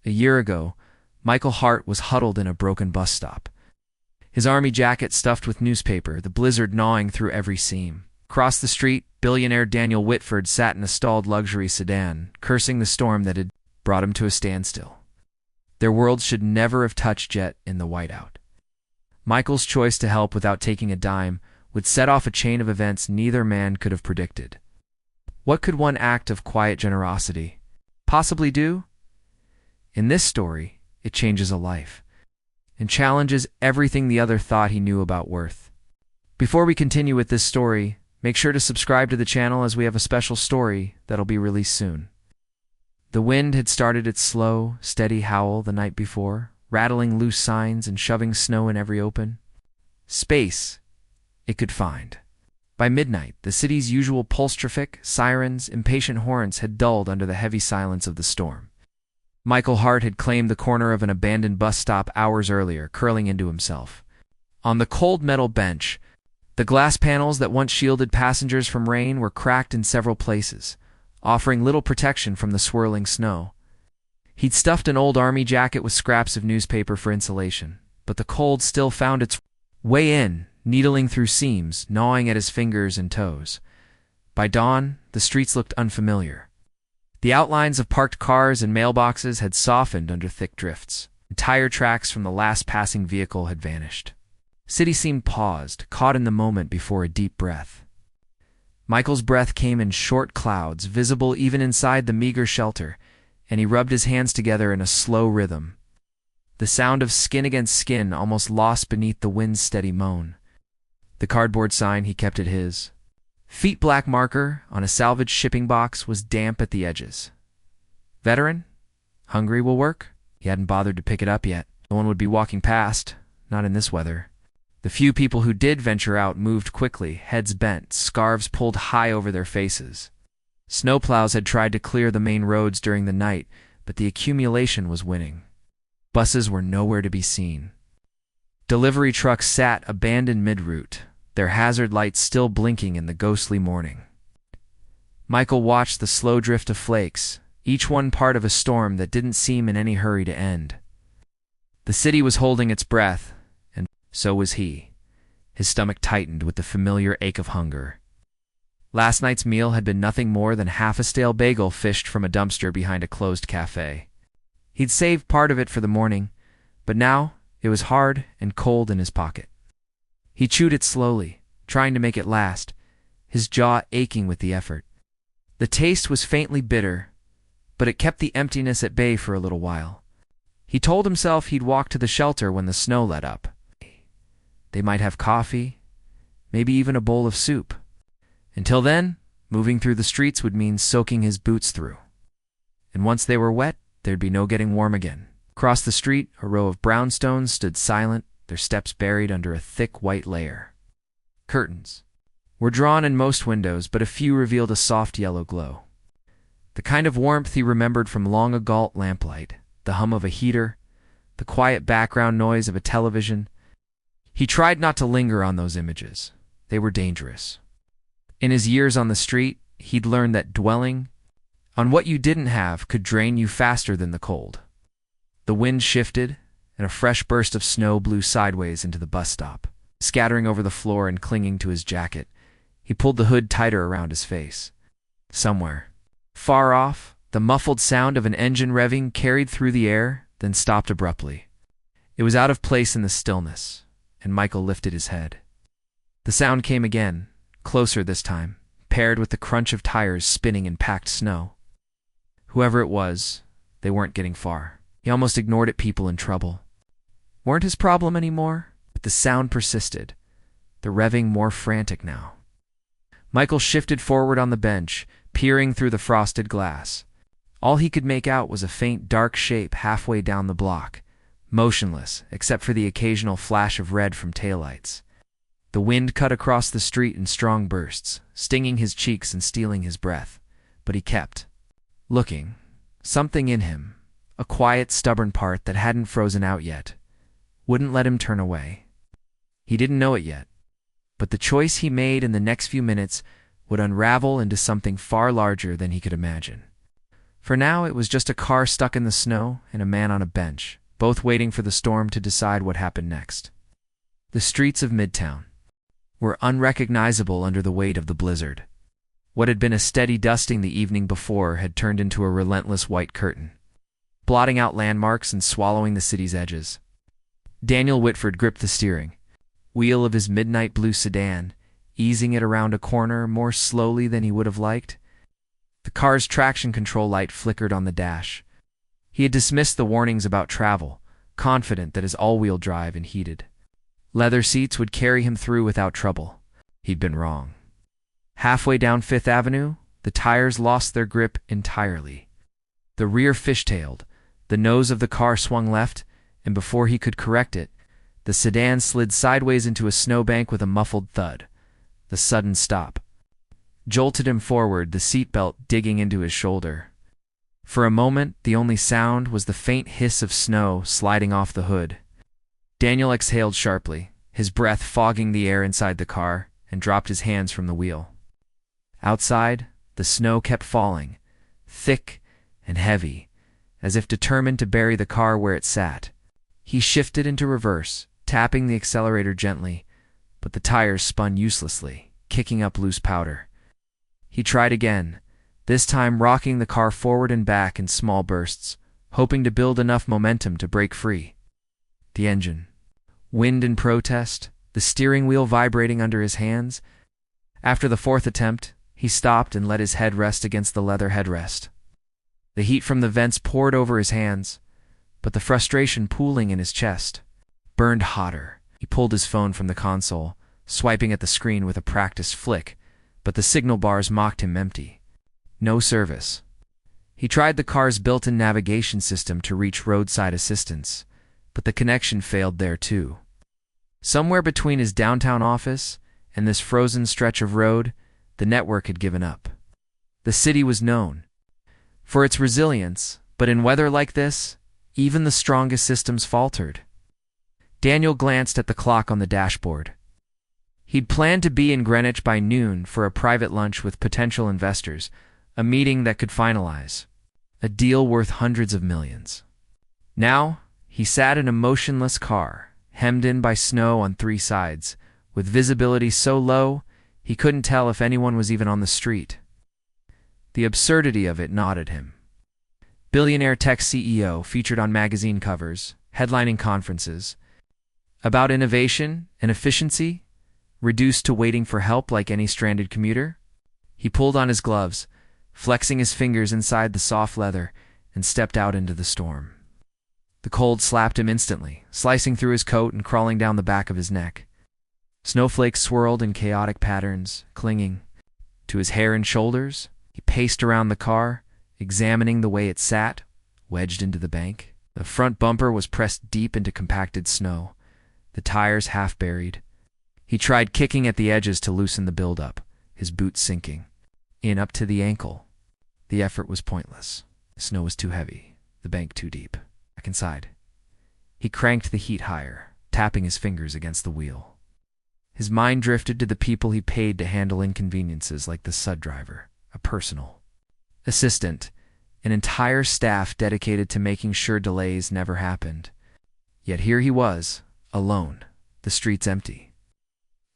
A year ago, Michael Hart was huddled in a broken bus stop. His army jacket stuffed with newspaper, the blizzard gnawing through every seam. Across the street, billionaire Daniel Whitford sat in a stalled luxury sedan, cursing the storm that had brought him to a standstill. Their worlds should never have touched yet in the whiteout. Michael's choice to help without taking a dime would set off a chain of events neither man could have predicted. What could one act of quiet generosity possibly do? In this story, it changes a life and challenges everything the other thought he knew about worth. Before we continue with this story, make sure to subscribe to the channel as we have a special story that'll be released soon. The wind had started its slow, steady howl the night before, rattling loose signs and shoving snow in every open space it could find. By midnight, the city's usual pulse traffic, sirens, impatient horns had dulled under the heavy silence of the storm. Michael Hart had claimed the corner of an abandoned bus stop hours earlier, curling into himself. On the cold metal bench, the glass panels that once shielded passengers from rain were cracked in several places, offering little protection from the swirling snow. He'd stuffed an old army jacket with scraps of newspaper for insulation, but the cold still found its way in, needling through seams, gnawing at his fingers and toes. By dawn, the streets looked unfamiliar. The outlines of parked cars and mailboxes had softened under thick drifts. Tire tracks from the last passing vehicle had vanished. City seemed paused, caught in the moment before a deep breath. Michael's breath came in short clouds, visible even inside the meager shelter, and he rubbed his hands together in a slow rhythm. The sound of skin against skin almost lost beneath the wind's steady moan. The cardboard sign he kept at his feet black marker on a salvaged shipping box was damp at the edges. Veteran? Hungry will work? He hadn't bothered to pick it up yet. No one would be walking past, not in this weather. The few people who did venture out moved quickly, heads bent, scarves pulled high over their faces. Snowplows had tried to clear the main roads during the night, but the accumulation was winning. Buses were nowhere to be seen. Delivery trucks sat abandoned mid-route, their hazard lights still blinking in the ghostly morning. Michael watched the slow drift of flakes, each one part of a storm that didn't seem in any hurry to end. The city was holding its breath, and so was he. His stomach tightened with the familiar ache of hunger. Last night's meal had been nothing more than half a stale bagel fished from a dumpster behind a closed cafe. He'd saved part of it for the morning, but now it was hard and cold in his pocket. He chewed it slowly, trying to make it last, his jaw aching with the effort. The taste was faintly bitter, but it kept the emptiness at bay for a little while. He told himself he'd walk to the shelter when the snow let up. They might have coffee, maybe even a bowl of soup. Until then, moving through the streets would mean soaking his boots through. And once they were wet, there'd be no getting warm again. Across the street, a row of brownstones stood silent, their steps buried under a thick white layer. Curtains were drawn in most windows, but a few revealed a soft yellow glow. The kind of warmth he remembered from long ago lamplight, the hum of a heater, the quiet background noise of a television. He tried not to linger on those images. They were dangerous. In his years on the street, he'd learned that dwelling on what you didn't have could drain you faster than the cold. The wind shifted, and a fresh burst of snow blew sideways into the bus stop. Scattering over the floor and clinging to his jacket, he pulled the hood tighter around his face. Somewhere, far off, the muffled sound of an engine revving carried through the air, then stopped abruptly. It was out of place in the stillness, and Michael lifted his head. The sound came again, closer this time, paired with the crunch of tires spinning in packed snow. Whoever it was, they weren't getting far. He almost ignored it. People in trouble weren't his problem anymore, but the sound persisted, the revving more frantic now. Michael shifted forward on the bench, peering through the frosted glass. All he could make out was a faint dark shape halfway down the block, motionless except for the occasional flash of red from taillights. The wind cut across the street in strong bursts, stinging his cheeks and stealing his breath, but he kept looking. Something in him, a quiet, stubborn part that hadn't frozen out yet, wouldn't let him turn away. He didn't know it yet, but the choice he made in the next few minutes would unravel into something far larger than he could imagine. For now, it was just a car stuck in the snow and a man on a bench, both waiting for the storm to decide what happened next. The streets of Midtown were unrecognizable under the weight of the blizzard. What had been a steady dusting the evening before had turned into a relentless white curtain, blotting out landmarks and swallowing the city's edges. Daniel Whitford gripped the steering wheel of his midnight blue sedan, easing it around a corner more slowly than he would have liked. The car's traction control light flickered on the dash. He had dismissed the warnings about travel, confident that his all-wheel drive and heated leather seats would carry him through without trouble. He'd been wrong. Halfway down Fifth Avenue, the tires lost their grip entirely. The rear fishtailed, the nose of the car swung left, and before he could correct it, the sedan slid sideways into a snowbank with a muffled thud. The sudden stop jolted him forward, the seatbelt digging into his shoulder. For a moment, the only sound was the faint hiss of snow sliding off the hood. Daniel exhaled sharply, his breath fogging the air inside the car, and dropped his hands from the wheel. Outside, the snow kept falling, thick and heavy, as if determined to bury the car where it sat. He shifted into reverse, tapping the accelerator gently, but the tires spun uselessly, kicking up loose powder. He tried again, this time rocking the car forward and back in small bursts, hoping to build enough momentum to break free. The engine whined in protest, the steering wheel vibrating under his hands. After the fourth attempt, he stopped and let his head rest against the leather headrest. The heat from the vents poured over his hands, but the frustration pooling in his chest burned hotter. He pulled his phone from the console, swiping at the screen with a practiced flick, but the signal bars mocked him empty. No service. He tried the car's built-in navigation system to reach roadside assistance, but the connection failed there too. Somewhere between his downtown office and this frozen stretch of road, the network had given up. The city was known for its resilience, but in weather like this, even the strongest systems faltered. Daniel glanced at the clock on the dashboard. He'd planned to be in Greenwich by noon for a private lunch with potential investors, a meeting that could finalize a deal worth hundreds of millions. Now, he sat in a motionless car, hemmed in by snow on three sides, with visibility so low he couldn't tell if anyone was even on the street. The absurdity of it gnawed him. Billionaire tech CEO featured on magazine covers, headlining conferences, about innovation and efficiency, reduced to waiting for help like any stranded commuter. He pulled on his gloves, flexing his fingers inside the soft leather, and stepped out into the storm. The cold slapped him instantly, slicing through his coat and crawling down the back of his neck. Snowflakes swirled in chaotic patterns, clinging to his hair and shoulders. He paced around the car, examining the way it sat, wedged into the bank. The front bumper was pressed deep into compacted snow, the tires half buried. He tried kicking at the edges to loosen the buildup, his boots sinking in up to the ankle. The effort was pointless. The snow was too heavy, the bank too deep. Back inside. He cranked the heat higher, tapping his fingers against the wheel. His mind drifted to the people he paid to handle inconveniences like the sud driver, a personal assistant, an entire staff dedicated to making sure delays never happened. Yet here he was, alone, the streets empty.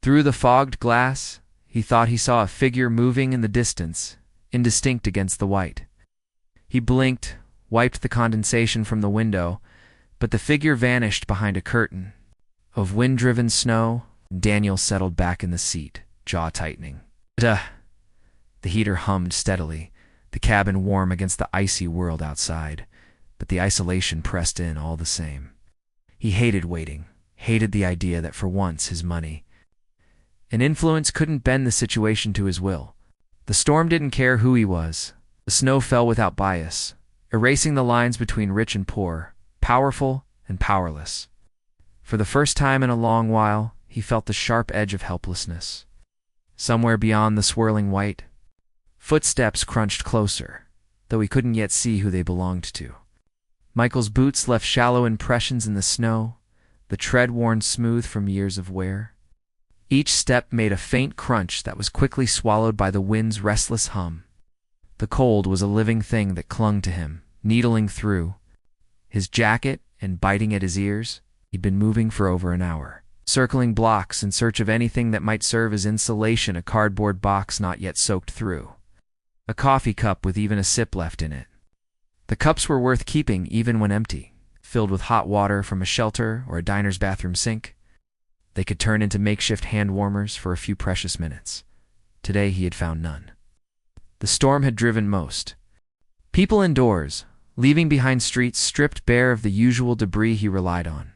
Through the fogged glass, he thought he saw a figure moving in the distance, indistinct against the white. He blinked, wiped the condensation from the window, but the figure vanished behind a curtain of wind-driven snow. Daniel settled back in the seat, jaw tightening. Duh! The heater hummed steadily, the cabin warm against the icy world outside, but the isolation pressed in all the same. He hated waiting, hated the idea that for once his money and influence couldn't bend the situation to his will. The storm didn't care who he was. The snow fell without bias, erasing the lines between rich and poor, powerful and powerless. For the first time in a long while, he felt the sharp edge of helplessness. Somewhere beyond the swirling white, footsteps crunched closer, though he couldn't yet see who they belonged to. Michael's boots left shallow impressions in the snow, the tread worn smooth from years of wear. Each step made a faint crunch that was quickly swallowed by the wind's restless hum. The cold was a living thing that clung to him, needling through his jacket and biting at his ears. He'd been moving for over an hour, circling blocks in search of anything that might serve as insulation, a cardboard box not yet soaked through, a coffee cup with even a sip left in it. The cups were worth keeping even when empty, filled with hot water from a shelter or a diner's bathroom sink. They could turn into makeshift hand warmers for a few precious minutes. Today he had found none. The storm had driven most people indoors, leaving behind streets stripped bare of the usual debris he relied on.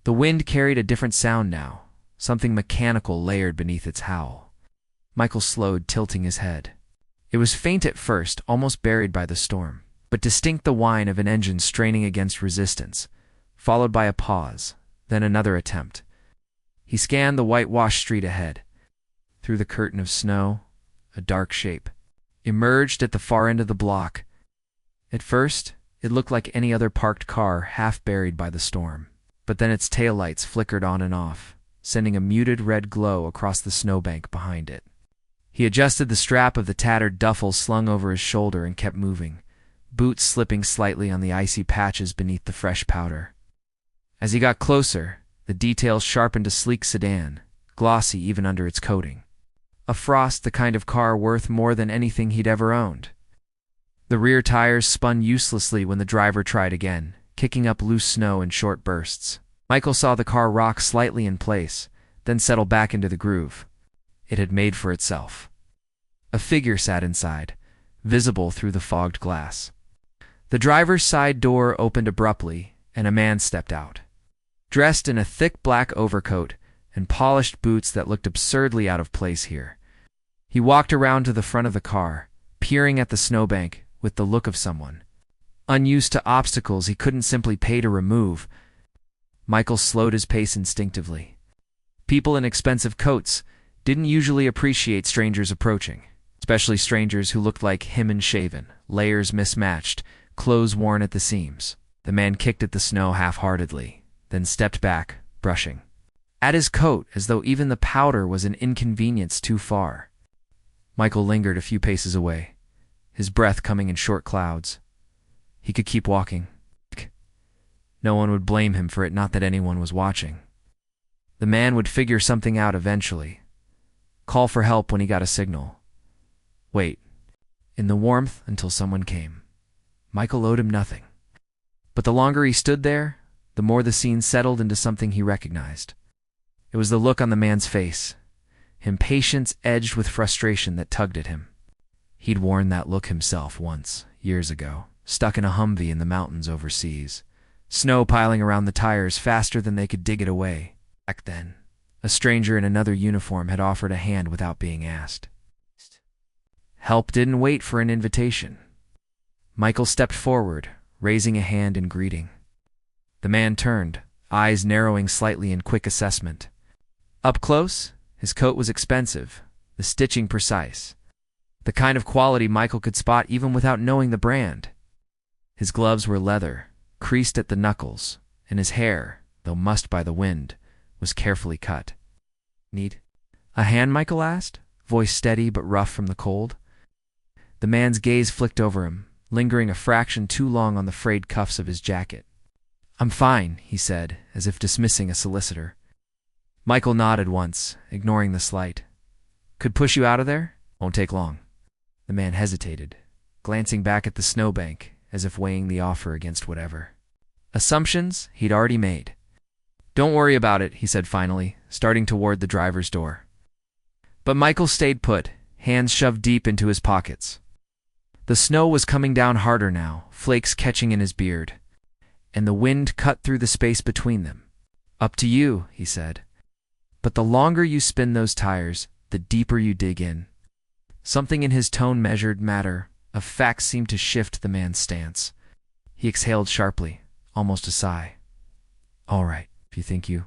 The wind carried a different sound now, something mechanical layered beneath its howl. Michael slowed, tilting his head. It was faint at first, almost buried by the storm, but distinct, the whine of an engine straining against resistance, followed by a pause, then another attempt. He scanned the whitewashed street ahead. Through the curtain of snow, a dark shape emerged at the far end of the block. At first, it looked like any other parked car half buried by the storm, but then its taillights flickered on and off, sending a muted red glow across the snowbank behind it. He adjusted the strap of the tattered duffel slung over his shoulder and kept moving, boots slipping slightly on the icy patches beneath the fresh powder. As he got closer, the details sharpened a sleek sedan, glossy even under its coating. A Frost, the kind of car worth more than anything he'd ever owned. The rear tires spun uselessly when the driver tried again, kicking up loose snow in short bursts. Michael saw the car rock slightly in place, then settle back into the groove. It had made for itself. A figure sat inside, visible through the fogged glass. The driver's side door opened abruptly, and a man stepped out. Dressed in a thick black overcoat and polished boots that looked absurdly out of place here. He walked around to the front of the car, peering at the snowbank with the look of someone unused to obstacles he couldn't simply pay to remove. Michael slowed his pace instinctively. People in expensive coats didn't usually appreciate strangers approaching, especially strangers who looked like him and shaven, layers mismatched, clothes worn at the seams. The man kicked at the snow half-heartedly, then stepped back, brushing at his coat as though even the powder was an inconvenience too far. Michael lingered a few paces away, his breath coming in short clouds. He could keep walking. No one would blame him for it, not that anyone was watching. The man would figure something out eventually. Call for help when he got a signal. Wait, in the warmth until someone came. Michael owed him nothing. But the longer he stood there, the more the scene settled into something he recognized. It was the look on the man's face, impatience edged with frustration that tugged at him. He'd worn that look himself once, years ago, stuck in a Humvee in the mountains overseas, snow piling around the tires faster than they could dig it away. Back then, a stranger in another uniform had offered a hand without being asked. Help didn't wait for an invitation. Michael stepped forward, raising a hand in greeting. The man turned, eyes narrowing slightly in quick assessment. Up close, his coat was expensive, the stitching precise, the kind of quality Michael could spot even without knowing the brand. His gloves were leather, creased at the knuckles, and his hair, though mussed by the wind, was carefully cut. Need a hand? Michael asked, voice steady but rough from the cold. The man's gaze flicked over him, lingering a fraction too long on the frayed cuffs of his jacket. I'm fine, he said, as if dismissing a solicitor. Michael nodded once, ignoring the slight. Could push you out of there? Won't take long. The man hesitated, glancing back at the snowbank, as if weighing the offer against whatever assumptions he'd already made. Don't worry about it, he said finally, starting toward the driver's door. But Michael stayed put, hands shoved deep into his pockets. The snow was coming down harder now, flakes catching in his beard, and the wind cut through the space between them. Up to you, he said. But the longer you spin those tires, the deeper you dig in. Something in his tone measured matter, a fact seemed to shift the man's stance. He exhaled sharply, almost a sigh. All right, if you think you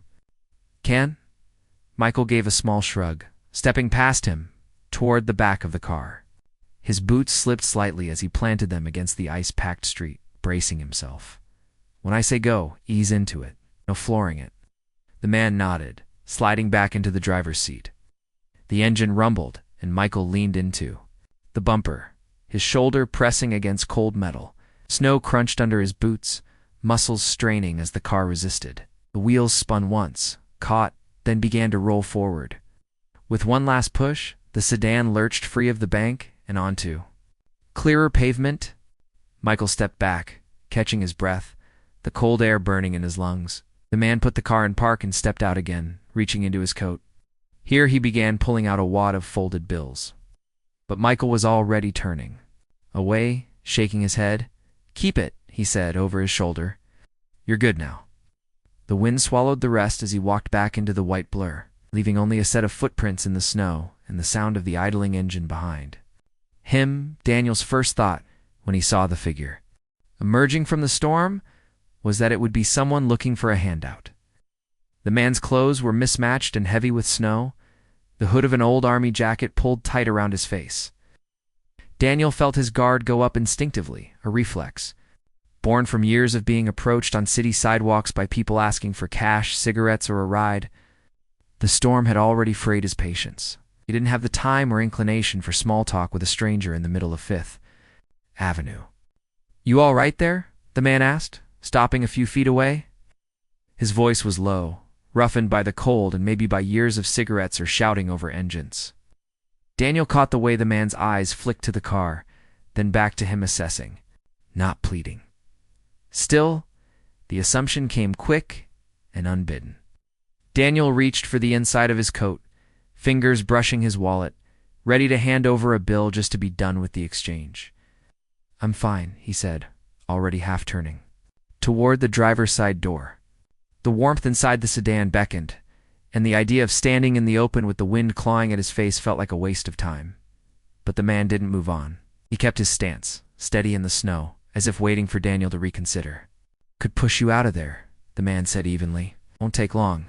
can. Michael gave a small shrug, stepping past him, toward the back of the car. His boots slipped slightly as he planted them against the ice-packed street, bracing himself. When I say go, ease into it. No flooring it. The man nodded, sliding back into the driver's seat. The engine rumbled, and Michael leaned into the bumper, his shoulder pressing against cold metal. Snow crunched under his boots, muscles straining as the car resisted. The wheels spun once, caught, then began to roll forward. With one last push, the sedan lurched free of the bank and onto clearer pavement. Michael stepped back, catching his breath, the cold air burning in his lungs. The man put the car in park and stepped out again, reaching into his coat. Here he began pulling out a wad of folded bills. But Michael was already turning away, shaking his head. "Keep it," he said over his shoulder. "You're good now." The wind swallowed the rest as he walked back into the white blur, leaving only a set of footprints in the snow and the sound of the idling engine behind him. Daniel's first thought, when he saw the figure emerging from the storm, was that it would be someone looking for a handout. The man's clothes were mismatched and heavy with snow, the hood of an old army jacket pulled tight around his face. Daniel felt his guard go up instinctively, a reflex, born from years of being approached on city sidewalks by people asking for cash, cigarettes, or a ride. The storm had already frayed his patience. He didn't have the time or inclination for small talk with a stranger in the middle of Fifth Avenue. "You all right there?" the man asked, stopping a few feet away. His voice was low, roughened by the cold and maybe by years of cigarettes or shouting over engines. Daniel caught the way the man's eyes flicked to the car, then back to him, assessing, not pleading. Still, the assumption came quick and unbidden. Daniel reached for the inside of his coat, fingers brushing his wallet, ready to hand over a bill just to be done with the exchange. "I'm fine," he said, already half turning toward the driver's side door. The warmth inside the sedan beckoned, and the idea of standing in the open with the wind clawing at his face felt like a waste of time. But the man didn't move on. He kept his stance, steady in the snow, as if waiting for Daniel to reconsider. "Could push you out of there," the man said evenly. "Won't take long."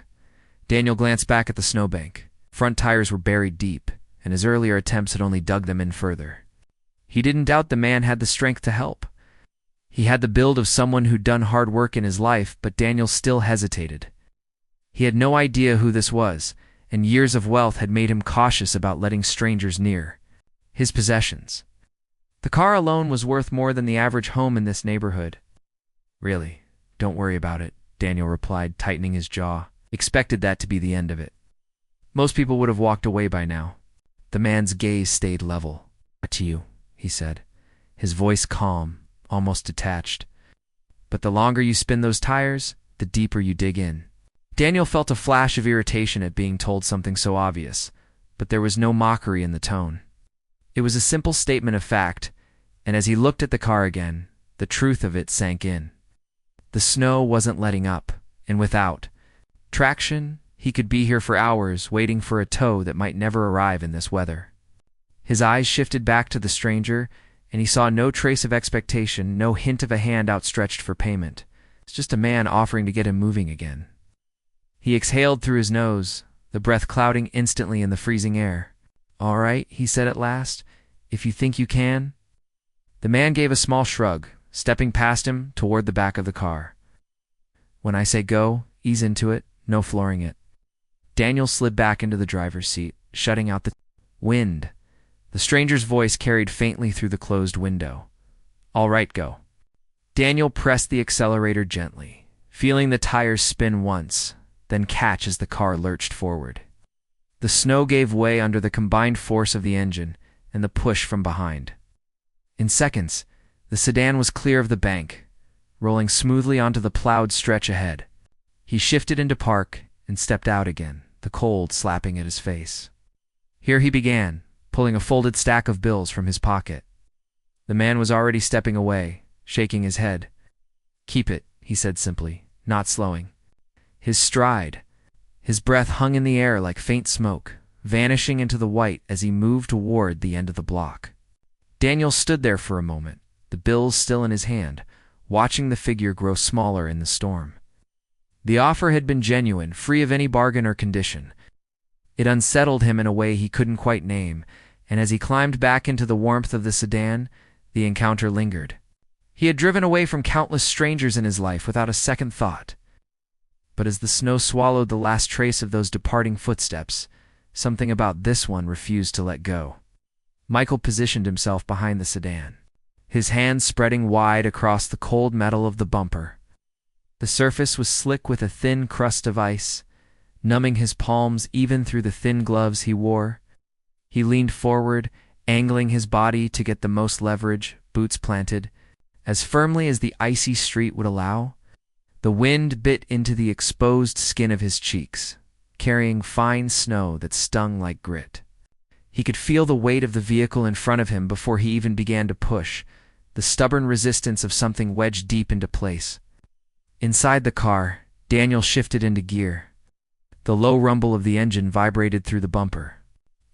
Daniel glanced back at the snowbank. Front tires were buried deep, and his earlier attempts had only dug them in further. He didn't doubt the man had the strength to help. He had the build of someone who'd done hard work in his life, but Daniel still hesitated. He had no idea who this was, and years of wealth had made him cautious about letting strangers near his possessions. The car alone was worth more than the average home in this neighborhood. "Really, don't worry about it," Daniel replied, tightening his jaw. Expected that to be the end of it. Most people would have walked away by now. The man's gaze stayed level. "To you," he said, his voice calm, almost detached. "But the longer you spin those tires, the deeper you dig in." Daniel felt a flash of irritation at being told something so obvious, but there was no mockery in the tone. It was a simple statement of fact, and as he looked at the car again, the truth of it sank in. The snow wasn't letting up, and without traction, he could be here for hours waiting for a tow that might never arrive in this weather. His eyes shifted back to the stranger, and he saw no trace of expectation, no hint of a hand outstretched for payment. It's just a man offering to get him moving again. He exhaled through his nose, the breath clouding instantly in the freezing air. "All right," he said at last, "if you think you can." The man gave a small shrug, stepping past him toward the back of the car. "When I say go, ease into it, no flooring it." Daniel slid back into the driver's seat, shutting out the wind. The stranger's voice carried faintly through the closed window. "All right, go." Daniel pressed the accelerator gently, feeling the tires spin once, then catch as the car lurched forward. The snow gave way under the combined force of the engine and the push from behind. In seconds, the sedan was clear of the bank, rolling smoothly onto the plowed stretch ahead. He shifted into park and stepped out again, the cold slapping at his face. Here he began, pulling a folded stack of bills from his pocket. The man was already stepping away, shaking his head. "Keep it," he said simply, not slowing. His stride, his breath hung in the air like faint smoke, vanishing into the white as he moved toward the end of the block. Daniel stood there for a moment, the bills still in his hand, watching the figure grow smaller in the storm. The offer had been genuine, free of any bargain or condition. It unsettled him in a way he couldn't quite name, and as he climbed back into the warmth of the sedan, the encounter lingered. He had driven away from countless strangers in his life without a second thought. But as the snow swallowed the last trace of those departing footsteps, something about this one refused to let go. Michael positioned himself behind the sedan, his hands spreading wide across the cold metal of the bumper. The surface was slick with a thin crust of ice, numbing his palms even through the thin gloves he wore. He leaned forward, angling his body to get the most leverage, boots planted, as firmly as the icy street would allow. The wind bit into the exposed skin of his cheeks, carrying fine snow that stung like grit. He could feel the weight of the vehicle in front of him before he even began to push, the stubborn resistance of something wedged deep into place. Inside the car, Daniel shifted into gear. The low rumble of the engine vibrated through the bumper,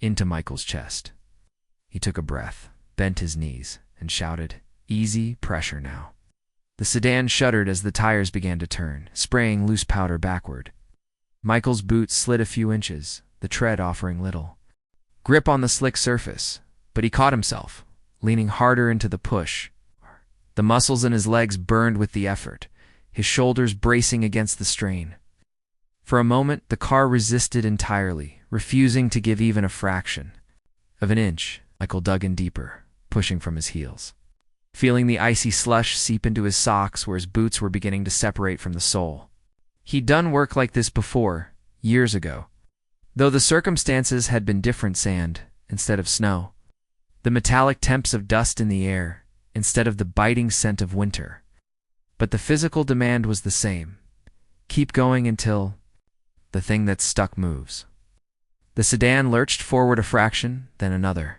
into Michael's chest. He took a breath, bent his knees, and shouted, "Easy pressure now." The sedan shuddered as the tires began to turn, spraying loose powder backward. Michael's boots slid a few inches, the tread offering little grip on the slick surface, but he caught himself, leaning harder into the push. The muscles in his legs burned with the effort, his shoulders bracing against the strain. For a moment, the car resisted entirely, refusing to give even a fraction of an inch. Michael dug in deeper, pushing from his heels, feeling the icy slush seep into his socks where his boots were beginning to separate from the sole. He'd done work like this before, years ago, though the circumstances had been different: sand instead of snow, the metallic temps of dust in the air instead of the biting scent of winter. But the physical demand was the same. Keep going until the thing that stuck moves. The sedan lurched forward a fraction, then another.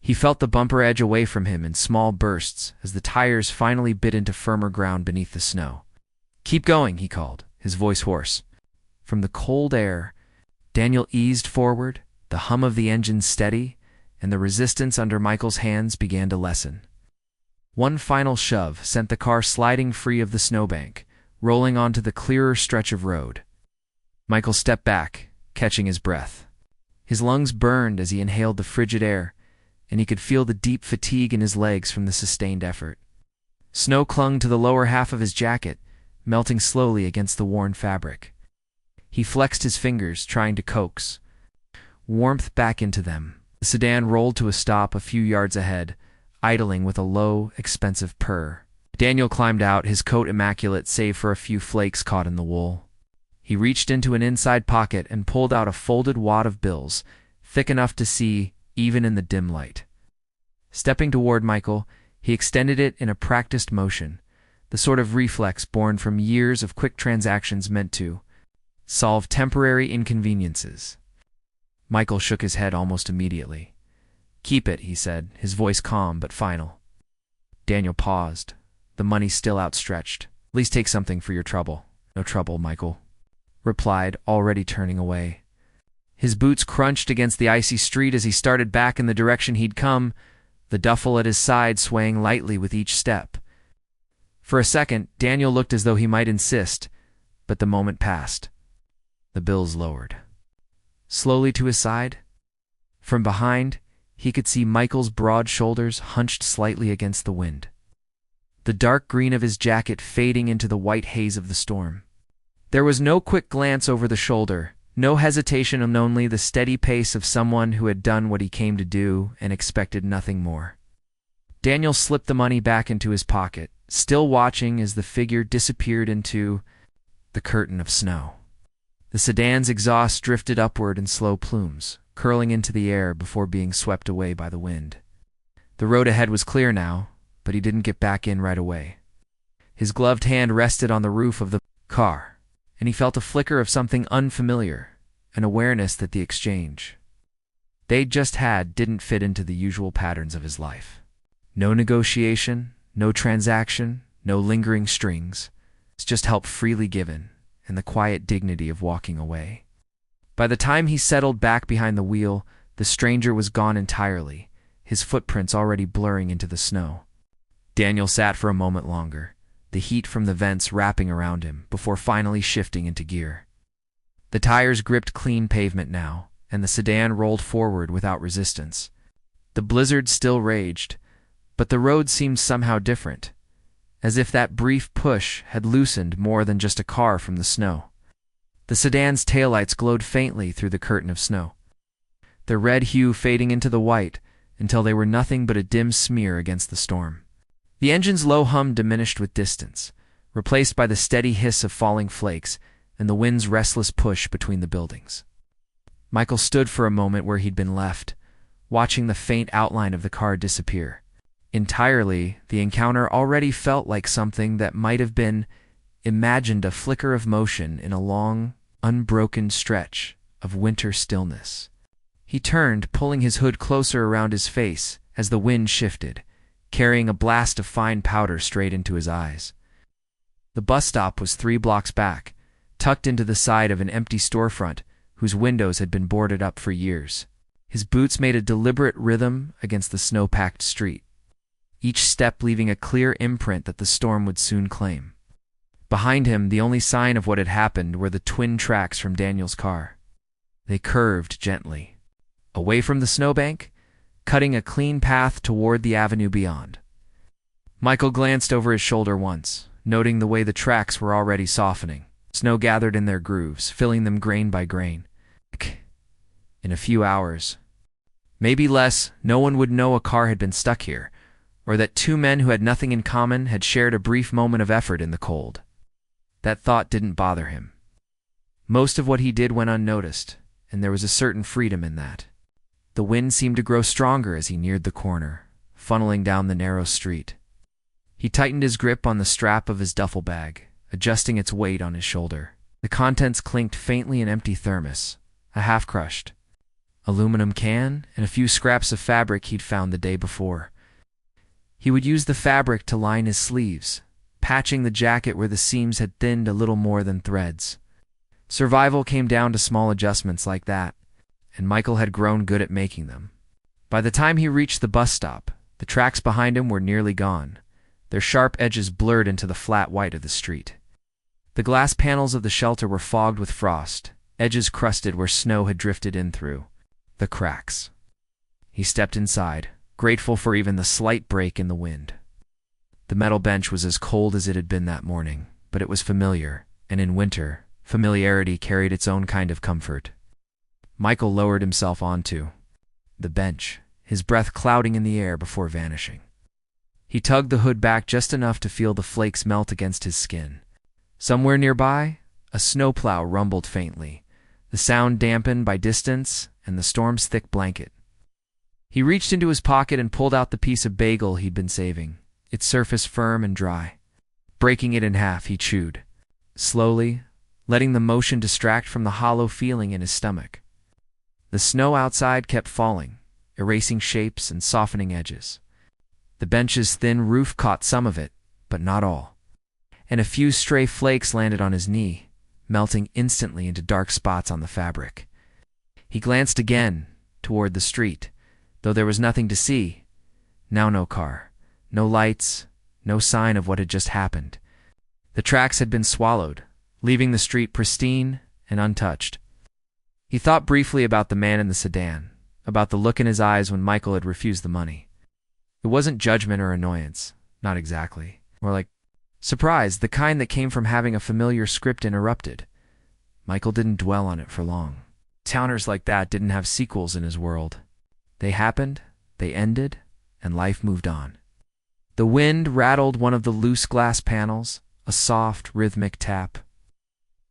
He felt the bumper edge away from him in small bursts as the tires finally bit into firmer ground beneath the snow. "Keep going," he called, his voice hoarse. From the cold air, Daniel eased forward, the hum of the engine steady, and the resistance under Michael's hands began to lessen. One final shove sent the car sliding free of the snowbank, rolling onto the clearer stretch of road. Michael stepped back, catching his breath. His lungs burned as he inhaled the frigid air, and he could feel the deep fatigue in his legs from the sustained effort. Snow clung to the lower half of his jacket, melting slowly against the worn fabric. He flexed his fingers, trying to coax warmth back into them. The sedan rolled to a stop a few yards ahead, idling with a low, expensive purr. Daniel climbed out, his coat immaculate save for a few flakes caught in the wool. He reached into an inside pocket and pulled out a folded wad of bills, thick enough to see even in the dim light. Stepping toward Michael, he extended it in a practiced motion, the sort of reflex born from years of quick transactions meant to solve temporary inconveniences. Michael shook his head almost immediately. "Keep it," he said, his voice calm but final. Daniel paused, the money still outstretched. "At least take something for your trouble." "No trouble," Michael replied, already turning away. His boots crunched against the icy street as he started back in the direction he'd come, the duffel at his side swaying lightly with each step. For a second, Daniel looked as though he might insist, but the moment passed. The bills lowered slowly to his side. From behind, he could see Michael's broad shoulders hunched slightly against the wind, the dark green of his jacket fading into the white haze of the storm. There was no quick glance over the shoulder, no hesitation, and only the steady pace of someone who had done what he came to do and expected nothing more. Daniel slipped the money back into his pocket, still watching as the figure disappeared into the curtain of snow. The sedan's exhaust drifted upward in slow plumes, curling into the air before being swept away by the wind. The road ahead was clear now, but he didn't get back in right away. His gloved hand rested on the roof of the car, and he felt a flicker of something unfamiliar, an awareness that the exchange they'd just had didn't fit into the usual patterns of his life. No negotiation, no transaction, no lingering strings. It's just help freely given, and the quiet dignity of walking away. By the time he settled back behind the wheel, the stranger was gone entirely, his footprints already blurring into the snow. Daniel sat for a moment longer, the heat from the vents wrapping around him, before finally shifting into gear. The tires gripped clean pavement now, and the sedan rolled forward without resistance. The blizzard still raged, but the road seemed somehow different, as if that brief push had loosened more than just a car from the snow. The sedan's taillights glowed faintly through the curtain of snow, their red hue fading into the white until they were nothing but a dim smear against the storm. The engine's low hum diminished with distance, replaced by the steady hiss of falling flakes and the wind's restless push between the buildings. Michael stood for a moment where he'd been left, watching the faint outline of the car disappear. Entirely, the encounter already felt like something that might have been imagined, a flicker of motion in a long, unbroken stretch of winter stillness. He turned, pulling his hood closer around his face as the wind shifted, carrying a blast of fine powder straight into his eyes. The bus stop was 3 blocks back, tucked into the side of an empty storefront whose windows had been boarded up for years. His boots made a deliberate rhythm against the snow-packed street, each step leaving a clear imprint that the storm would soon claim. Behind him, the only sign of what had happened were the twin tracks from Daniel's car. They curved gently, away from the snowbank, cutting a clean path toward the avenue beyond. Michael glanced over his shoulder once, noting the way the tracks were already softening. Snow gathered in their grooves, filling them grain by grain. In a few hours, maybe less, no one would know a car had been stuck here, or that 2 men who had nothing in common had shared a brief moment of effort in the cold. That thought didn't bother him. Most of what he did went unnoticed, and there was a certain freedom in that. The wind seemed to grow stronger as he neared the corner, funneling down the narrow street. He tightened his grip on the strap of his duffel bag, adjusting its weight on his shoulder. The contents clinked faintly: an empty thermos, a half-crushed aluminum can, and a few scraps of fabric he'd found the day before. He would use the fabric to line his sleeves, patching the jacket where the seams had thinned a little more than threads. Survival came down to small adjustments like that, and Michael had grown good at making them. By the time he reached the bus stop, the tracks behind him were nearly gone, their sharp edges blurred into the flat white of the street. The glass panels of the shelter were fogged with frost, edges crusted where snow had drifted in through the cracks. He stepped inside, grateful for even the slight break in the wind. The metal bench was as cold as it had been that morning, but it was familiar, and in winter, familiarity carried its own kind of comfort. Michael lowered himself onto the bench, his breath clouding in the air before vanishing. He tugged the hood back just enough to feel the flakes melt against his skin. Somewhere nearby, a snowplow rumbled faintly, the sound dampened by distance and the storm's thick blanket. He reached into his pocket and pulled out the piece of bagel he'd been saving, its surface firm and dry. Breaking it in half, he chewed, slowly, letting the motion distract from the hollow feeling in his stomach. The snow outside kept falling, erasing shapes and softening edges. The bench's thin roof caught some of it, but not all, and a few stray flakes landed on his knee, melting instantly into dark spots on the fabric. He glanced again toward the street, though there was nothing to see. Now no car, no lights, no sign of what had just happened. The tracks had been swallowed, leaving the street pristine and untouched. He thought briefly about the man in the sedan, about the look in his eyes when Michael had refused the money. It wasn't judgment or annoyance, not exactly. More like surprise, the kind that came from having a familiar script interrupted. Michael didn't dwell on it for long. Encounters like that didn't have sequels in his world. They happened, they ended, and life moved on. The wind rattled one of the loose glass panels, a soft, rhythmic tap.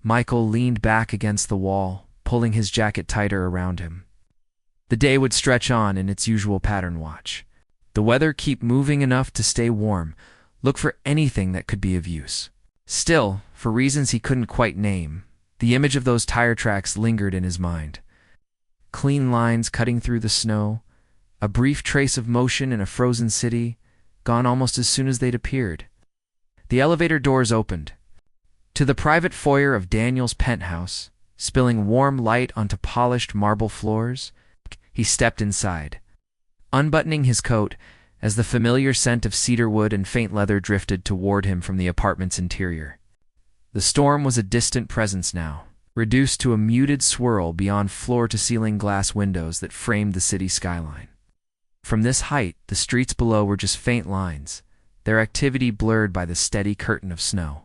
Michael leaned back against the wall, pulling his jacket tighter around him. The day would stretch on in its usual pattern watch. The weather keep moving enough to stay warm, look for anything that could be of use. Still, for reasons he couldn't quite name, the image of those tire tracks lingered in his mind. Clean lines cutting through the snow, a brief trace of motion in a frozen city, gone almost as soon as they'd appeared. The elevator doors opened. To the private foyer of Daniel's penthouse, spilling warm light onto polished marble floors, he stepped inside, unbuttoning his coat as the familiar scent of cedarwood and faint leather drifted toward him from the apartment's interior. The storm was a distant presence now, reduced to a muted swirl beyond floor-to-ceiling glass windows that framed the city skyline. From this height, the streets below were just faint lines, their activity blurred by the steady curtain of snow.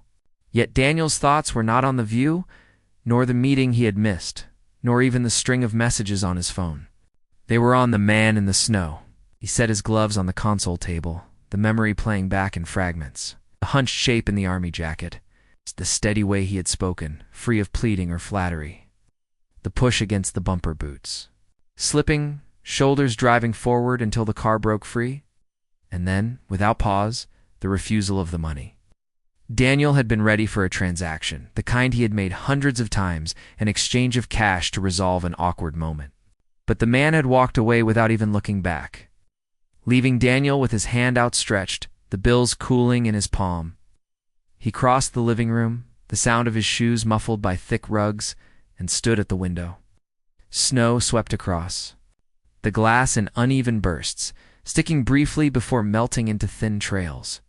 Yet Daniel's thoughts were not on the view, nor the meeting he had missed, nor even the string of messages on his phone. They were on the man in the snow. He set his gloves on the console table, the memory playing back in fragments. The hunched shape in the army jacket, the steady way he had spoken, free of pleading or flattery. The push against the bumper boots. Slipping, shoulders driving forward until the car broke free. And then, without pause, the refusal of the money. Daniel had been ready for a transaction, the kind he had made hundreds of times, an exchange of cash to resolve an awkward moment. But the man had walked away without even looking back, leaving Daniel with his hand outstretched, the bills cooling in his palm. He crossed the living room, the sound of his shoes muffled by thick rugs, and stood at the window. Snow swept across, the glass in uneven bursts, sticking briefly before melting into thin trails.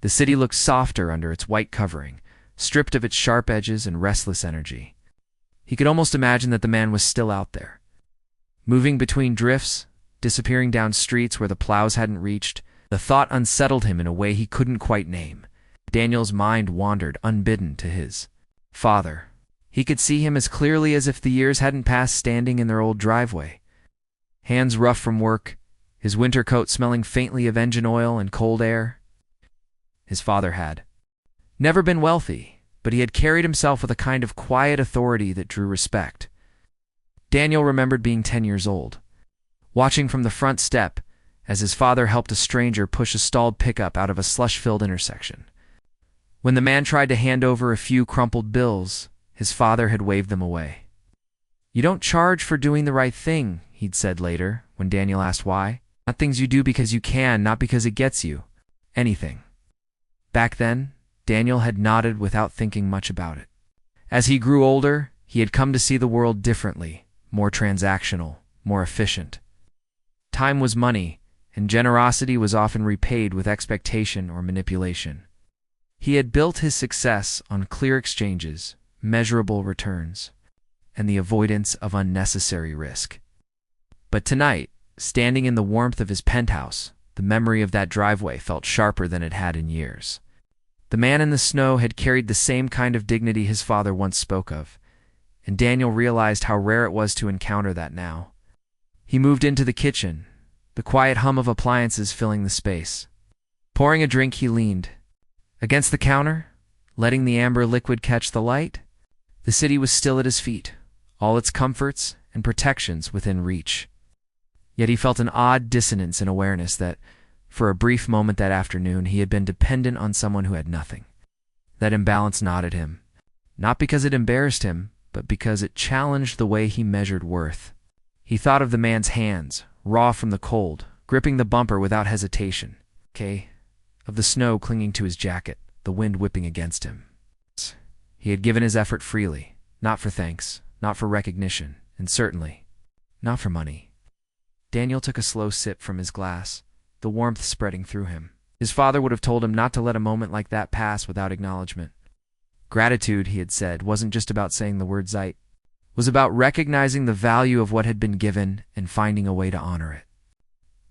The city looked softer under its white covering, stripped of its sharp edges and restless energy. He could almost imagine that the man was still out there, moving between drifts, disappearing down streets where the plows hadn't reached. The thought unsettled him in a way he couldn't quite name. Daniel's mind wandered unbidden to his father. He could see him as clearly as if the years hadn't passed standing in their old driveway. Hands rough from work, his winter coat smelling faintly of engine oil and cold air. His father had never been wealthy, but he had carried himself with a kind of quiet authority that drew respect. Daniel remembered being 10 years old, watching from the front step as his father helped a stranger push a stalled pickup out of a slush-filled intersection. When the man tried to hand over a few crumpled bills, his father had waved them away. "You don't charge for doing the right thing," he'd said later, when Daniel asked why. "Not things you do because you can, not because it gets you anything." Back then, Daniel had nodded without thinking much about it. As he grew older, he had come to see the world differently, more transactional, more efficient. Time was money, and generosity was often repaid with expectation or manipulation. He had built his success on clear exchanges, measurable returns, and the avoidance of unnecessary risk. But tonight, standing in the warmth of his penthouse, the memory of that driveway felt sharper than it had in years. The man in the snow had carried the same kind of dignity his father once spoke of, and Daniel realized how rare it was to encounter that now. He moved into the kitchen, the quiet hum of appliances filling the space. Pouring a drink, he leaned against the counter, letting the amber liquid catch the light. The city was still at his feet, all its comforts and protections within reach. Yet he felt an odd dissonance in awareness that, for a brief moment that afternoon, he had been dependent on someone who had nothing. That imbalance gnawed him, not because it embarrassed him, but because it challenged the way he measured worth. He thought of the man's hands, raw from the cold, gripping the bumper without hesitation. Of the snow clinging to his jacket, the wind whipping against him. He had given his effort freely, not for thanks, not for recognition, and certainly not for money. Daniel took a slow sip from his glass, the warmth spreading through him. His father would have told him not to let a moment like that pass without acknowledgement. Gratitude, he had said, wasn't just about saying the word "zeit." It was about recognizing the value of what had been given and finding a way to honor it.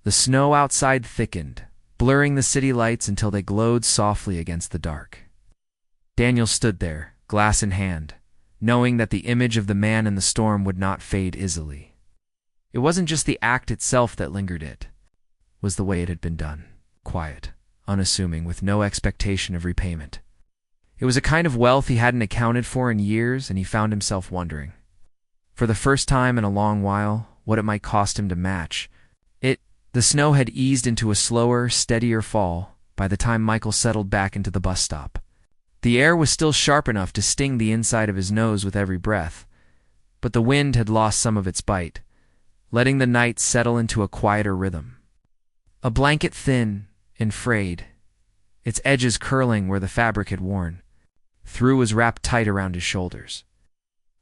The snow outside thickened, blurring the city lights until they glowed softly against the dark. Daniel stood there, glass in hand, knowing that the image of the man in the storm would not fade easily. It wasn't just the act itself that lingered, it was the way it had been done, quiet, unassuming, with no expectation of repayment. It was a kind of wealth he hadn't accounted for in years, and he found himself wondering, for the first time in a long while, what it might cost him to match it. The snow had eased into a slower, steadier fall by the time Michael settled back into the bus stop. The air was still sharp enough to sting the inside of his nose with every breath, but the wind had lost some of its bite, letting the night settle into a quieter rhythm. A blanket thin and frayed, its edges curling where the fabric had worn, through was wrapped tight around his shoulders.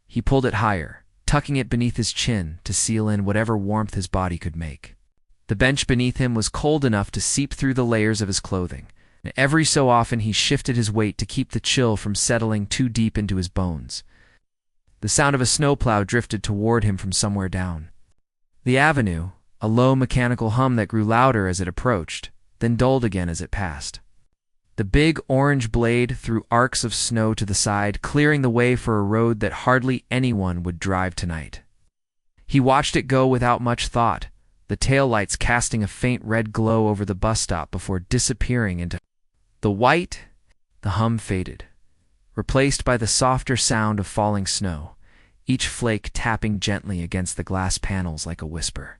He pulled it higher, tucking it beneath his chin to seal in whatever warmth his body could make. The bench beneath him was cold enough to seep through the layers of his clothing, and every so often he shifted his weight to keep the chill from settling too deep into his bones. The sound of a snowplow drifted toward him from somewhere down the avenue, a low mechanical hum that grew louder as it approached, then dulled again as it passed. The big orange blade threw arcs of snow to the side, clearing the way for a road that hardly anyone would drive tonight. He watched it go without much thought, the taillights casting a faint red glow over the bus stop before disappearing into the white. The hum faded, replaced by the softer sound of falling snow, each flake tapping gently against the glass panels like a whisper.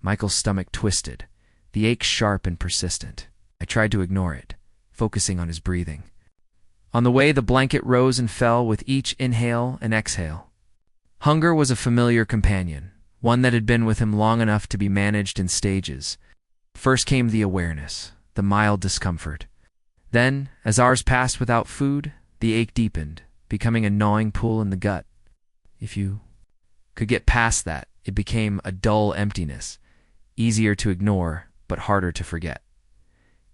Michael's stomach twisted, the ache sharp and persistent. I tried to ignore it, focusing on his breathing. On the way, the blanket rose and fell with each inhale and exhale. Hunger was a familiar companion, one that had been with him long enough to be managed in stages. First came the awareness, the mild discomfort. Then, as hours passed without food, the ache deepened, becoming a gnawing pull in the gut. If you could get past that, it became a dull emptiness, easier to ignore, but harder to forget.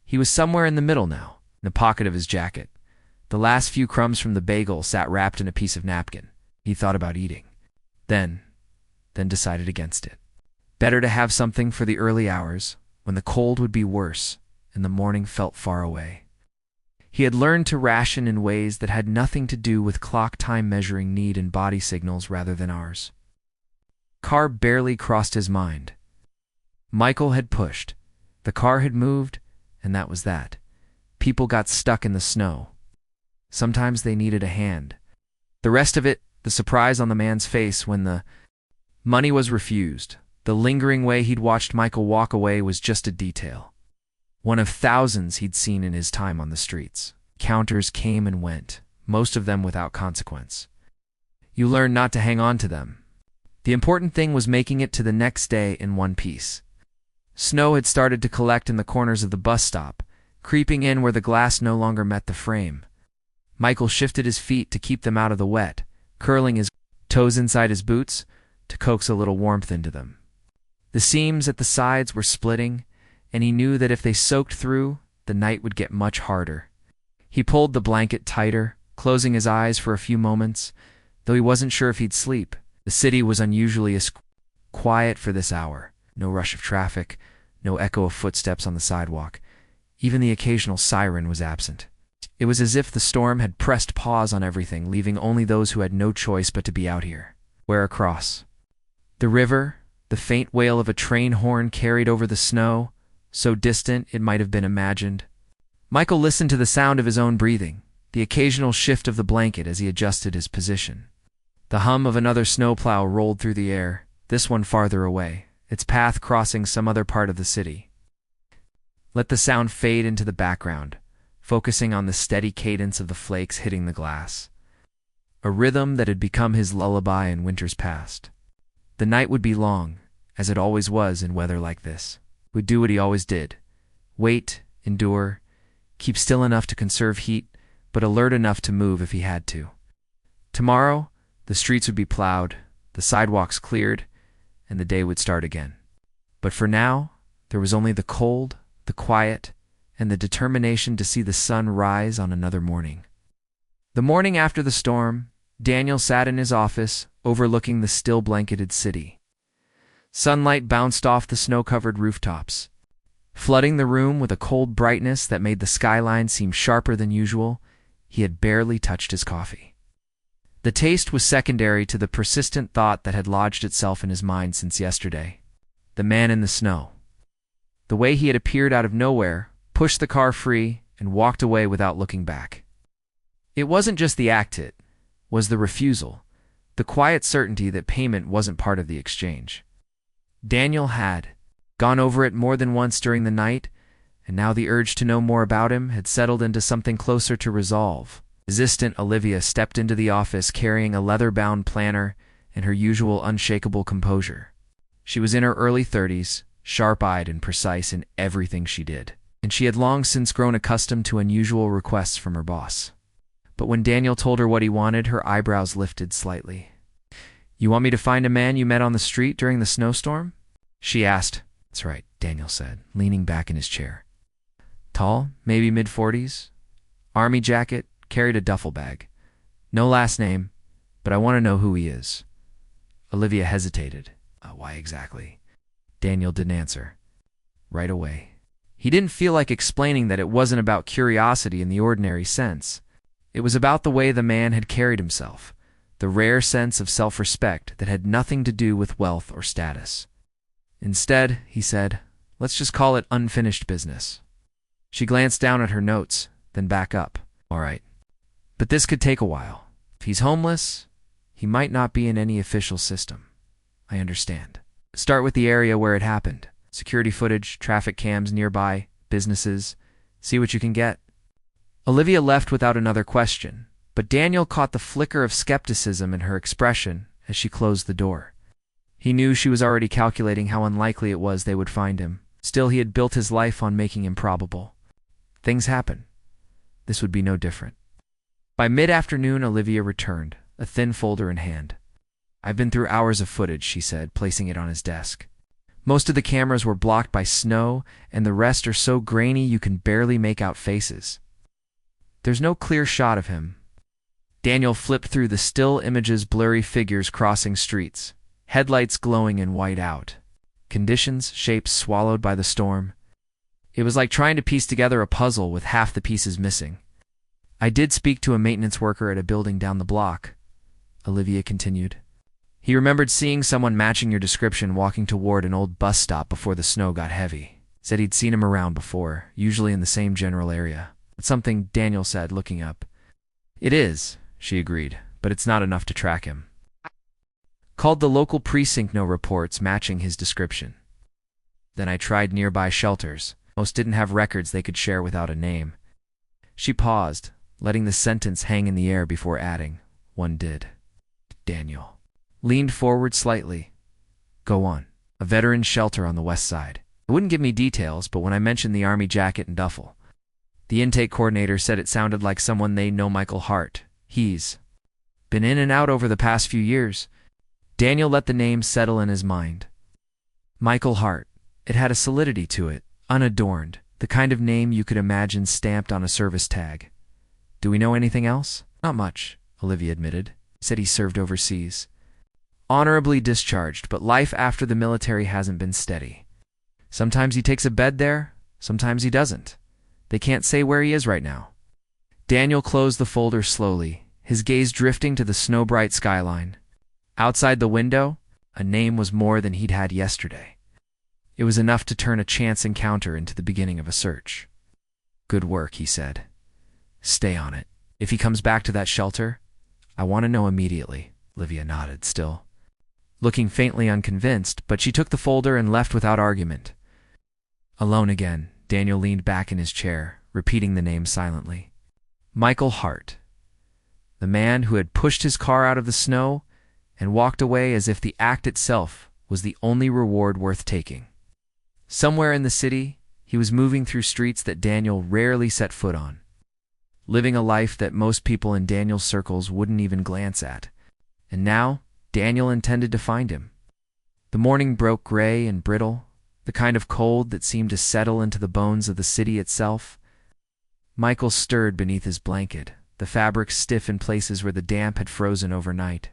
He was somewhere in the middle now, in the pocket of his jacket. The last few crumbs from the bagel sat wrapped in a piece of napkin. He thought about eating. Then decided against it. Better to have something for the early hours, when the cold would be worse and the morning felt far away. He had learned to ration in ways that had nothing to do with clock time measuring need and body signals rather than ours. Car barely crossed his mind. Michael had pushed. The car had moved, and that was that. People got stuck in the snow. Sometimes they needed a hand. The rest of it, the surprise on the man's face when the money was refused, the lingering way he'd watched Michael walk away was just a detail. One of thousands he'd seen in his time on the streets. Counters came and went, most of them without consequence. You learned not to hang on to them. The important thing was making it to the next day in one piece. Snow had started to collect in the corners of the bus stop, creeping in where the glass no longer met the frame. Michael shifted his feet to keep them out of the wet, curling his toes inside his boots to coax a little warmth into them. The seams at the sides were splitting, and he knew that if they soaked through, the night would get much harder. He pulled the blanket tighter, closing his eyes for a few moments, though he wasn't sure if he'd sleep. The city was unusually quiet for this hour. No rush of traffic, no echo of footsteps on the sidewalk. Even the occasional siren was absent. It was as if the storm had pressed pause on everything, leaving only those who had no choice but to be out here. Where across? The river, the faint wail of a train horn carried over the snow, so distant it might have been imagined. Michael listened to the sound of his own breathing, the occasional shift of the blanket as he adjusted his position. The hum of another snowplow rolled through the air, this one farther away, its path crossing some other part of the city. Let the sound fade into the background, focusing on the steady cadence of the flakes hitting the glass. A rhythm that had become his lullaby in winters past. The night would be long, as it always was in weather like this. Would do what he always did. Wait, endure, keep still enough to conserve heat, but alert enough to move if he had to. Tomorrow, the streets would be plowed, the sidewalks cleared, and the day would start again. But for now, there was only the cold, the quiet, and the determination to see the sun rise on another morning. The morning after the storm, Daniel sat in his office, overlooking the still-blanketed city. Sunlight bounced off the snow-covered rooftops, flooding the room with a cold brightness that made the skyline seem sharper than usual. He had barely touched his coffee. The taste was secondary to the persistent thought that had lodged itself in his mind since yesterday. The man in the snow. The way he had appeared out of nowhere, pushed the car free, and walked away without looking back. It wasn't just the act, it was the refusal, the quiet certainty that payment wasn't part of the exchange. Daniel had gone over it more than once during the night, and now the urge to know more about him had settled into something closer to resolve. Resistant Olivia stepped into the office carrying a leather-bound planner and her usual unshakable composure. She was in her early 30s, sharp-eyed and precise in everything she did, and she had long since grown accustomed to unusual requests from her boss. But when Daniel told her what he wanted, her eyebrows lifted slightly. "You want me to find a man you met on the street during the snowstorm?" she asked. "That's right," Daniel said, leaning back in his chair. Tall, maybe mid-40s, army jacket, carried a duffel bag. No last name, but I want to know who he is. Olivia hesitated. Why exactly? Daniel didn't answer. Right away. He didn't feel like explaining that it wasn't about curiosity in the ordinary sense. It was about the way the man had carried himself, the rare sense of self-respect that had nothing to do with wealth or status. Instead, he said, let's just call it unfinished business. She glanced down at her notes, then back up. All right. But this could take a while. If he's homeless, he might not be in any official system. I understand. Start with the area where it happened. Security footage, traffic cams nearby, businesses. See what you can get. Olivia left without another question, but Daniel caught the flicker of skepticism in her expression as she closed the door. He knew she was already calculating how unlikely it was they would find him. Still, he had built his life on making improbable. Things happen. This would be no different. By mid-afternoon, Olivia returned, a thin folder in hand. I've been through hours of footage, she said, placing it on his desk. Most of the cameras were blocked by snow, and the rest are so grainy you can barely make out faces. There's no clear shot of him. Daniel flipped through the still images, blurry figures crossing streets, headlights glowing in whiteout. Conditions, shapes swallowed by the storm. It was like trying to piece together a puzzle with half the pieces missing. I did speak to a maintenance worker at a building down the block, Olivia continued. He remembered seeing someone matching your description walking toward an old bus stop before the snow got heavy. Said he'd seen him around before, usually in the same general area. It's something Daniel said, looking up. It is, she agreed, but it's not enough to track him. Called the local precinct, no reports matching his description. Then I tried nearby shelters. Most didn't have records they could share without a name. She paused, letting the sentence hang in the air before adding, one did. Daniel leaned forward slightly. Go on. A veteran's shelter on the west side. It wouldn't give me details, but when I mentioned the army jacket and duffel, the intake coordinator said it sounded like someone they know. Michael Hart. He's been in and out over the past few years. Daniel let the name settle in his mind. Michael Hart. It had a solidity to it, unadorned, the kind of name you could imagine stamped on a service tag. Do we know anything else? Not much, Olivia admitted. Said he served overseas. Honorably discharged, but life after the military hasn't been steady. Sometimes he takes a bed there, sometimes he doesn't. They can't say where he is right now. Daniel closed the folder slowly, his gaze drifting to the snow-bright skyline. Outside the window, a name was more than he'd had yesterday. It was enough to turn a chance encounter into the beginning of a search. Good work, he said. Stay on it. If he comes back to that shelter, I want to know immediately. Olivia nodded, still looking faintly unconvinced, but she took the folder and left without argument. Alone again, Daniel leaned back in his chair, repeating the name silently. Michael Hart. The man who had pushed his car out of the snow and walked away as if the act itself was the only reward worth taking. Somewhere in the city, he was moving through streets that Daniel rarely set foot on, living a life that most people in Daniel's circles wouldn't even glance at. And now, Daniel intended to find him. The morning broke gray and brittle, the kind of cold that seemed to settle into the bones of the city itself. Michael stirred beneath his blanket, the fabric stiff in places where the damp had frozen overnight.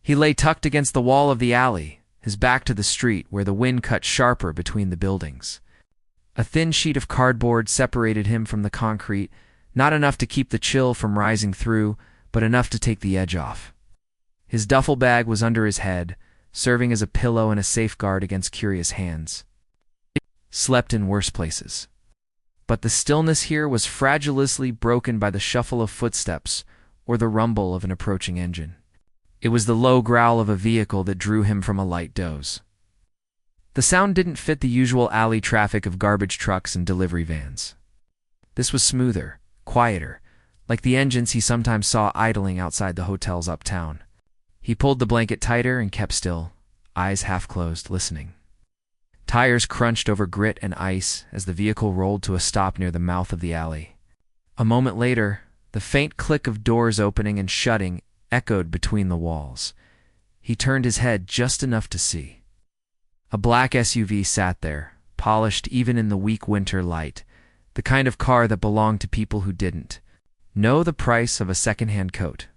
He lay tucked against the wall of the alley, his back to the street where the wind cut sharper between the buildings. A thin sheet of cardboard separated him from the concrete, not enough to keep the chill from rising through, but enough to take the edge off. His duffel bag was under his head, serving as a pillow and a safeguard against curious hands. He slept in worse places. But the stillness here was fragilously broken by the shuffle of footsteps or the rumble of an approaching engine. It was the low growl of a vehicle that drew him from a light doze. The sound didn't fit the usual alley traffic of garbage trucks and delivery vans. This was smoother, quieter, like the engines he sometimes saw idling outside the hotels uptown. He pulled the blanket tighter and kept still, eyes half closed, listening. Tires crunched over grit and ice as the vehicle rolled to a stop near the mouth of the alley. A moment later, the faint click of doors opening and shutting echoed between the walls. He turned his head just enough to see. A black SUV sat there, polished even in the weak winter light, the kind of car that belonged to people who didn't know the price of a second-hand coat.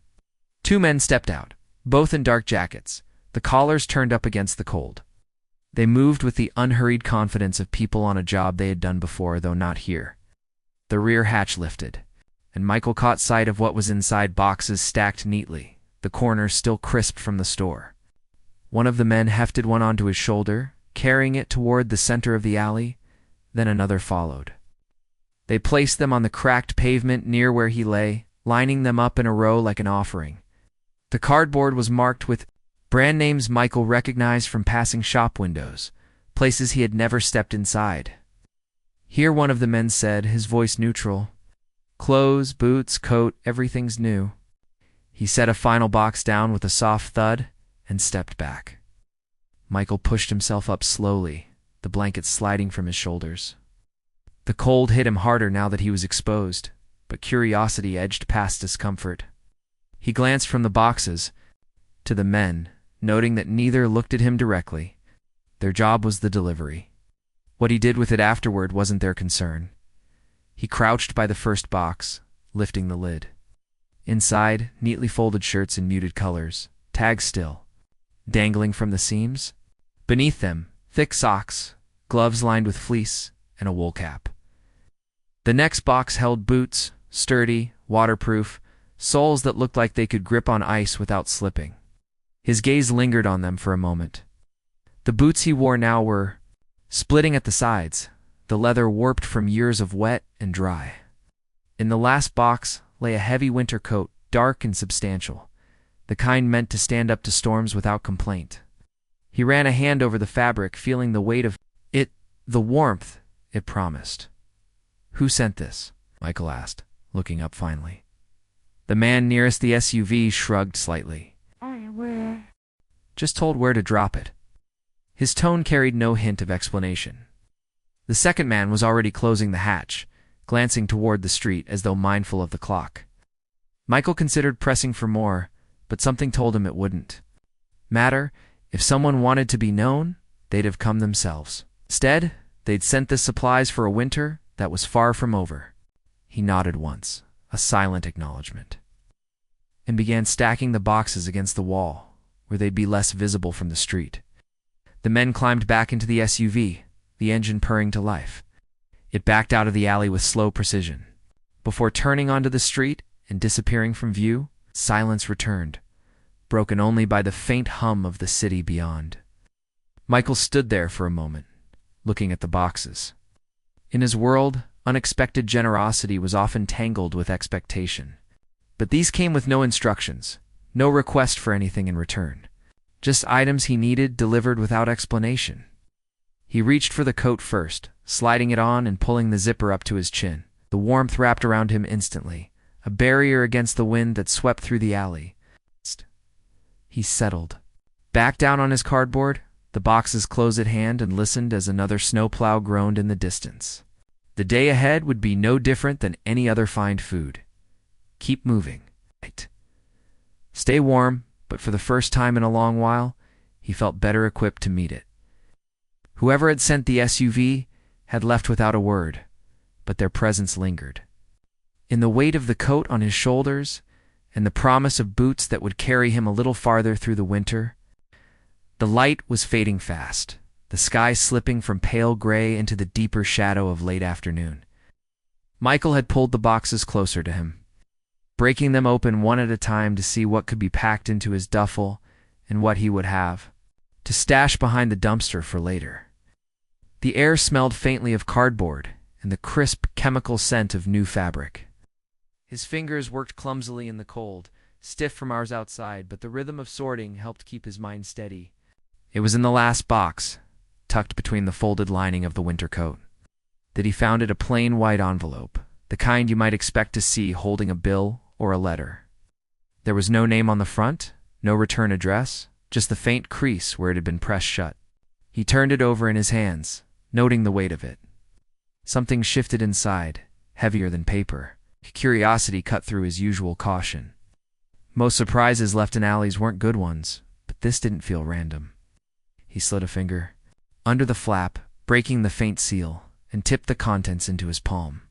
Two men stepped out, both in dark jackets, the collars turned up against the cold. They moved with the unhurried confidence of people on a job they had done before, though not here. The rear hatch lifted, and Michael caught sight of what was inside, boxes stacked neatly, the corners still crisp from the store. One of the men hefted one onto his shoulder, carrying it toward the center of the alley. Then another followed. They placed them on the cracked pavement near where he lay, lining them up in a row like an offering. The cardboard was marked with brand names Michael recognized from passing shop windows, places he had never stepped inside. Here one of the men said, his voice neutral, "Clothes, boots, coat, everything's new." He set a final box down with a soft thud and stepped back. Michael pushed himself up slowly, the blanket sliding from his shoulders. The cold hit him harder now that he was exposed, but curiosity edged past discomfort. He glanced from the boxes to the men, noting that neither looked at him directly. Their job was the delivery. What he did with it afterward wasn't their concern. He crouched by the first box, lifting the lid. Inside, neatly folded shirts in muted colors, tags still, dangling from the seams. Beneath them, thick socks, gloves lined with fleece, and a wool cap. The next box held boots, sturdy, waterproof, soles that looked like they could grip on ice without slipping. His gaze lingered on them for a moment. The boots he wore now were splitting at the sides, the leather warped from years of wet and dry. In the last box lay a heavy winter coat, dark and substantial, the kind meant to stand up to storms without complaint. He ran a hand over the fabric, feeling the weight of it, the warmth it promised. "Who sent this?" Michael asked, looking up finally. The man nearest the SUV shrugged slightly. "Just told where to drop it." His tone carried no hint of explanation. The second man was already closing the hatch, glancing toward the street as though mindful of the clock. Michael considered pressing for more, but something told him it wouldn't matter. If someone wanted to be known, they'd have come themselves. Instead, they'd sent the supplies for a winter that was far from over. He nodded once, a silent acknowledgement, and began stacking the boxes against the wall, where they'd be less visible from the street. The men climbed back into the SUV, the engine purring to life. It backed out of the alley with slow precision. Before turning onto the street and disappearing from view, silence returned, broken only by the faint hum of the city beyond. Michael stood there for a moment, looking at the boxes. In his world, unexpected generosity was often tangled with expectation. But these came with no instructions, no request for anything in return. Just items he needed delivered without explanation. He reached for the coat first, sliding it on and pulling the zipper up to his chin. The warmth wrapped around him instantly, a barrier against the wind that swept through the alley. He settled. Back down on his cardboard, the boxes close at hand, and listened as another snowplow groaned in the distance. The day ahead would be no different than any other find food. Keep moving. Stay warm, but for the first time in a long while, he felt better equipped to meet it. Whoever had sent the SUV had left without a word, but their presence lingered. In the weight of the coat on his shoulders and the promise of boots that would carry him a little farther through the winter, the light was fading fast, the sky slipping from pale gray into the deeper shadow of late afternoon. Michael had pulled the boxes closer to him, breaking them open one at a time to see what could be packed into his duffel and what he would have to stash behind the dumpster for later. The air smelled faintly of cardboard and the crisp chemical scent of new fabric. His fingers worked clumsily in the cold, stiff from hours outside, but the rhythm of sorting helped keep his mind steady. It was in the last box, tucked between the folded lining of the winter coat, that he found it, a plain white envelope, the kind you might expect to see holding a bill or a letter. There was no name on the front, no return address, just the faint crease where it had been pressed shut. He turned it over in his hands, noting the weight of it. Something shifted inside, heavier than paper. Curiosity cut through his usual caution. Most surprises left in alleys weren't good ones, but this didn't feel random. He slid a finger under the flap, breaking the faint seal, and tipped the contents into his palm.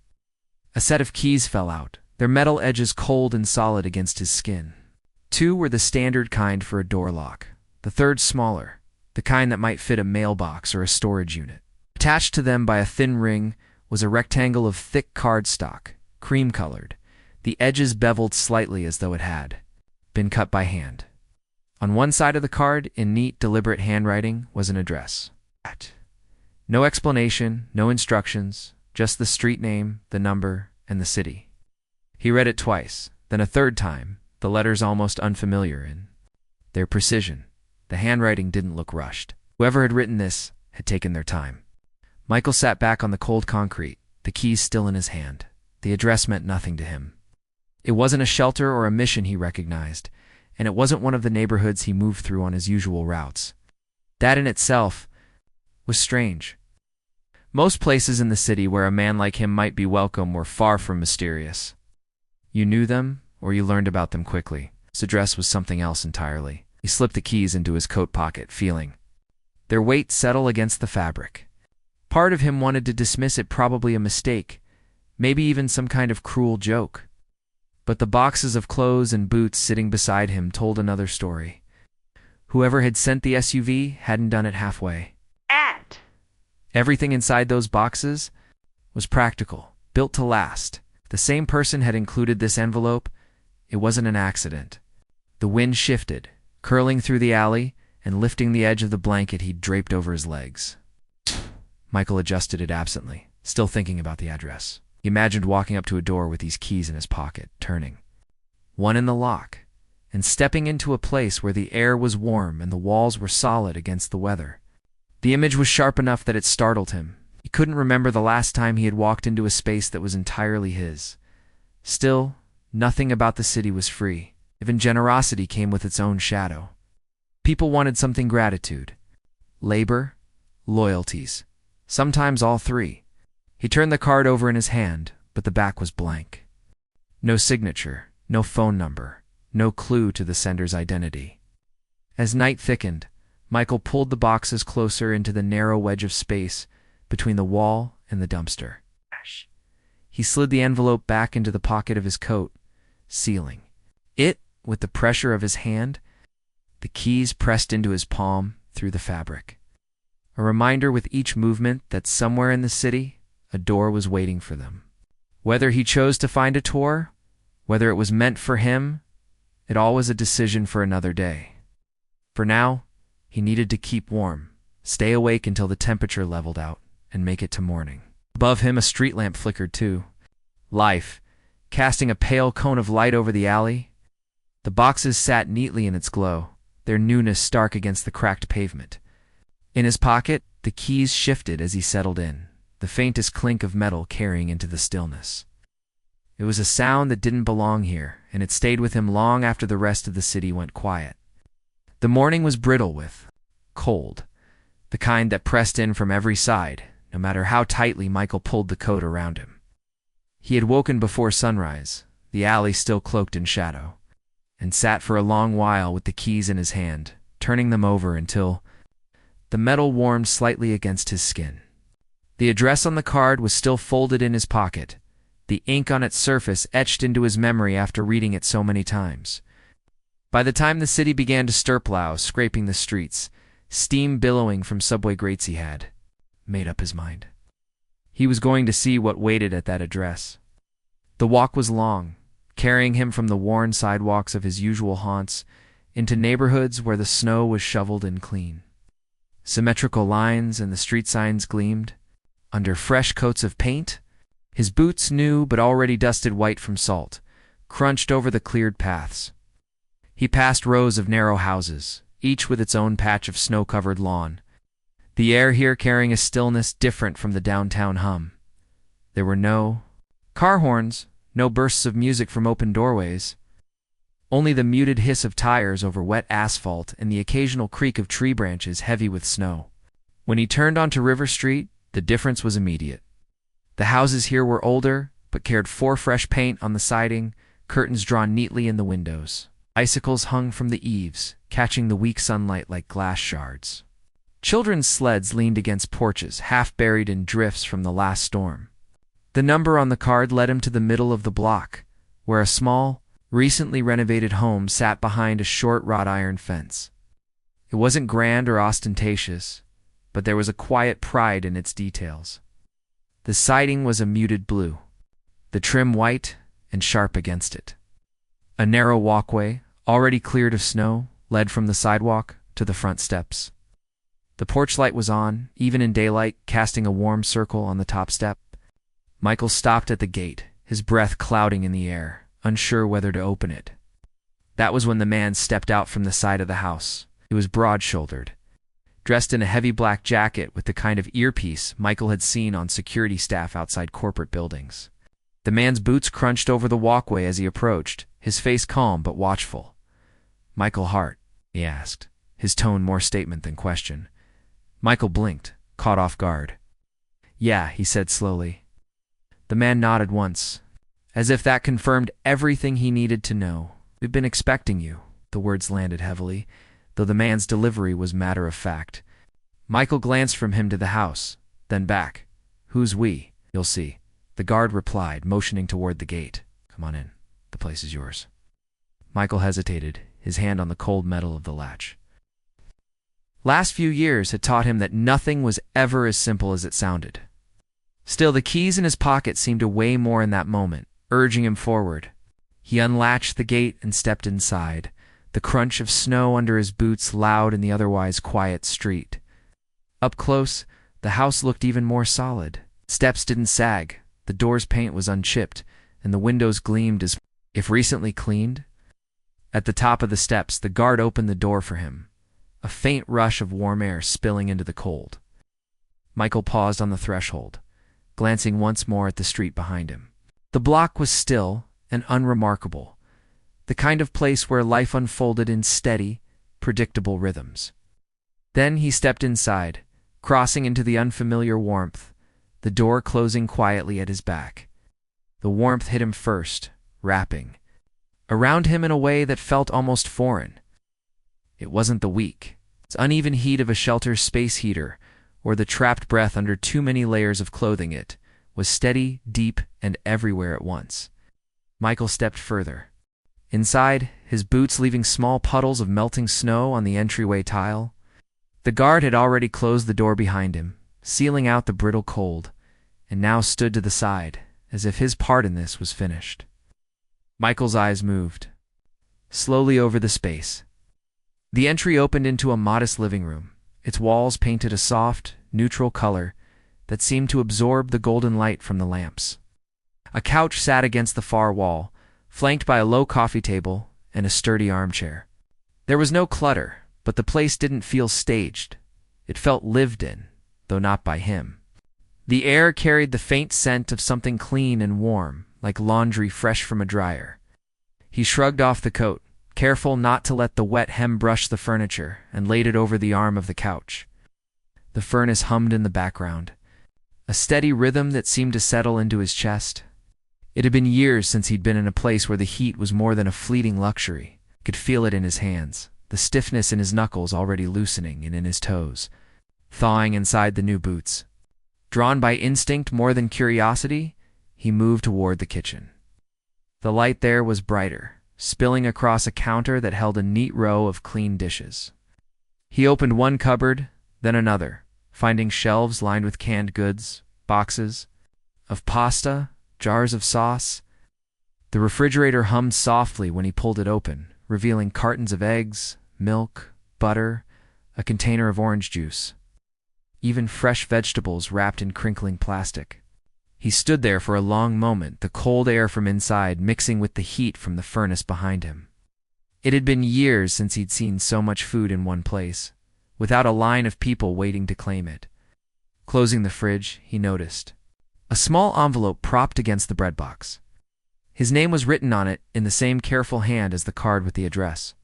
A set of keys fell out, their metal edges cold and solid against his skin. Two were the standard kind for a door lock, the third smaller, the kind that might fit a mailbox or a storage unit. Attached to them by a thin ring was a rectangle of thick cardstock, cream-colored, the edges beveled slightly as though it had been cut by hand. On one side of the card, in neat, deliberate handwriting, was an address. No explanation, no instructions, just the street name, the number, and the city. He read it twice, then a third time, the letters almost unfamiliar in their precision. The handwriting didn't look rushed. Whoever had written this had taken their time. Michael sat back on the cold concrete, the keys still in his hand. The address meant nothing to him. It wasn't a shelter or a mission he recognized, and it wasn't one of the neighborhoods he moved through on his usual routes. That in itself was strange. Most places in the city where a man like him might be welcome were far from mysterious. You knew them, or you learned about them quickly. His address was something else entirely. He slipped the keys into his coat pocket, feeling their weight settle against the fabric. Part of him wanted to dismiss it, probably a mistake, maybe even some kind of cruel joke. But the boxes of clothes and boots sitting beside him told another story. Whoever had sent the SUV hadn't done it halfway. Everything inside those boxes was practical, built to last. The same person had included this envelope. It wasn't an accident. The wind shifted, curling through the alley and lifting the edge of the blanket he'd draped over his legs. Michael adjusted it absently, still thinking about the address. He imagined walking up to a door with these keys in his pocket, turning one in the lock, and stepping into a place where the air was warm and the walls were solid against the weather. The image was sharp enough that it startled him. He couldn't remember the last time he had walked into a space that was entirely his. Still, nothing about the city was free. Even generosity came with its own shadow. People wanted something: gratitude, labor, loyalties, sometimes all three. He turned the card over in his hand, but the back was blank. No signature, no phone number, no clue to the sender's identity. As night thickened, Michael pulled the boxes closer into the narrow wedge of space between the wall and the dumpster. He slid the envelope back into the pocket of his coat, sealing it with the pressure of his hand, the keys pressed into his palm through the fabric. A reminder with each movement that somewhere in the city, a door was waiting for them. Whether he chose to find a tour, whether it was meant for him, it all was a decision for another day. For now, he needed to keep warm, stay awake until the temperature leveled out, and make it to morning. Above him, a street lamp flickered too. Life, casting a pale cone of light over the alley. The boxes sat neatly in its glow, their newness stark against the cracked pavement. In his pocket, the keys shifted as he settled in, the faintest clink of metal carrying into the stillness. It was a sound that didn't belong here, and it stayed with him long after the rest of the city went quiet. The morning was brittle with cold, the kind that pressed in from every side, no matter how tightly Michael pulled the coat around him. He had woken before sunrise, the alley still cloaked in shadow, and sat for a long while with the keys in his hand, turning them over until the metal warmed slightly against his skin. The address on the card was still folded in his pocket, the ink on its surface etched into his memory after reading it so many times. By the time the city began to stir-plow, scraping the streets, steam billowing from subway grates, he had made up his mind. He was going to see what waited at that address. The walk was long, carrying him from the worn sidewalks of his usual haunts into neighborhoods where the snow was shoveled in clean. Symmetrical lines and the street signs gleamed under fresh coats of paint. His boots, new but already dusted white from salt, crunched over the cleared paths. He passed rows of narrow houses, each with its own patch of snow-covered lawn, the air here carrying a stillness different from the downtown hum. There were no car horns, no bursts of music from open doorways, only the muted hiss of tires over wet asphalt and the occasional creak of tree branches heavy with snow. When he turned onto River Street, the difference was immediate. The houses here were older, but carried fresh paint on the siding, curtains drawn neatly in the windows. Icicles hung from the eaves, catching the weak sunlight like glass shards. Children's sleds leaned against porches, half buried in drifts from the last storm. The number on the card led him to the middle of the block, where a small, recently renovated home sat behind a short wrought iron fence. It wasn't grand or ostentatious, but there was a quiet pride in its details. The siding was a muted blue, the trim white and sharp against it. A narrow walkway, already cleared of snow, led from the sidewalk to the front steps. The porch light was on, even in daylight, casting a warm circle on the top step. Michael stopped at the gate, his breath clouding in the air, unsure whether to open it. That was when the man stepped out from the side of the house. He was broad-shouldered, dressed in a heavy black jacket with the kind of earpiece Michael had seen on security staff outside corporate buildings. The man's boots crunched over the walkway as he approached, his face calm but watchful. "Michael Hart?" he asked, his tone more statement than question. Michael blinked, caught off guard. "Yeah," he said slowly. The man nodded once, as if that confirmed everything he needed to know. "We've been expecting you." The words landed heavily, though the man's delivery was matter of fact. Michael glanced from him to the house, then back. "Who's we?" "You'll see," the guard replied, motioning toward the gate. "Come on in. The place is yours." Michael hesitated, his hand on the cold metal of the latch. Last few years had taught him that nothing was ever as simple as it sounded. Still, the keys in his pocket seemed to weigh more in that moment, urging him forward. He unlatched the gate and stepped inside, the crunch of snow under his boots loud in the otherwise quiet street. Up close, the house looked even more solid. Steps didn't sag, the door's paint was unchipped, and the windows gleamed as if recently cleaned. At the top of the steps, the guard opened the door for him, a faint rush of warm air spilling into the cold. Michael paused on the threshold, glancing once more at the street behind him. The block was still and unremarkable, the kind of place where life unfolded in steady, predictable rhythms. Then he stepped inside, crossing into the unfamiliar warmth, the door closing quietly at his back. The warmth hit him first, wrapping around him in a way that felt almost foreign. It wasn't the weak, uneven heat of a shelter space heater, or the trapped breath under too many layers of clothing. It was steady, deep, and everywhere at once. Michael stepped further. Inside, his boots leaving small puddles of melting snow on the entryway tile. The guard had already closed the door behind him, sealing out the brittle cold, and now stood to the side, as if his part in this was finished. Michael's eyes moved slowly over the space. The entry opened into a modest living room, its walls painted a soft, neutral color that seemed to absorb the golden light from the lamps. A couch sat against the far wall, flanked by a low coffee table and a sturdy armchair. There was no clutter, but the place didn't feel staged. It felt lived in, though not by him. The air carried the faint scent of something clean and warm, like laundry fresh from a dryer. He shrugged off the coat, careful not to let the wet hem brush the furniture, and laid it over the arm of the couch. The furnace hummed in the background, a steady rhythm that seemed to settle into his chest. It had been years since he'd been in a place where the heat was more than a fleeting luxury. He could feel it in his hands, the stiffness in his knuckles already loosening, and in his toes, thawing inside the new boots. Drawn by instinct more than curiosity, he moved toward the kitchen. The light there was brighter, spilling across a counter that held a neat row of clean dishes. He opened one cupboard, then another, finding shelves lined with canned goods, boxes of pasta, jars of sauce. The refrigerator hummed softly when he pulled it open, revealing cartons of eggs, milk, butter, a container of orange juice, even fresh vegetables wrapped in crinkling plastic. He stood there for a long moment, the cold air from inside mixing with the heat from the furnace behind him. It had been years since he'd seen so much food in one place, without a line of people waiting to claim it. Closing the fridge, he noticed a small envelope propped against the bread box. His name was written on it in the same careful hand as the card with the address.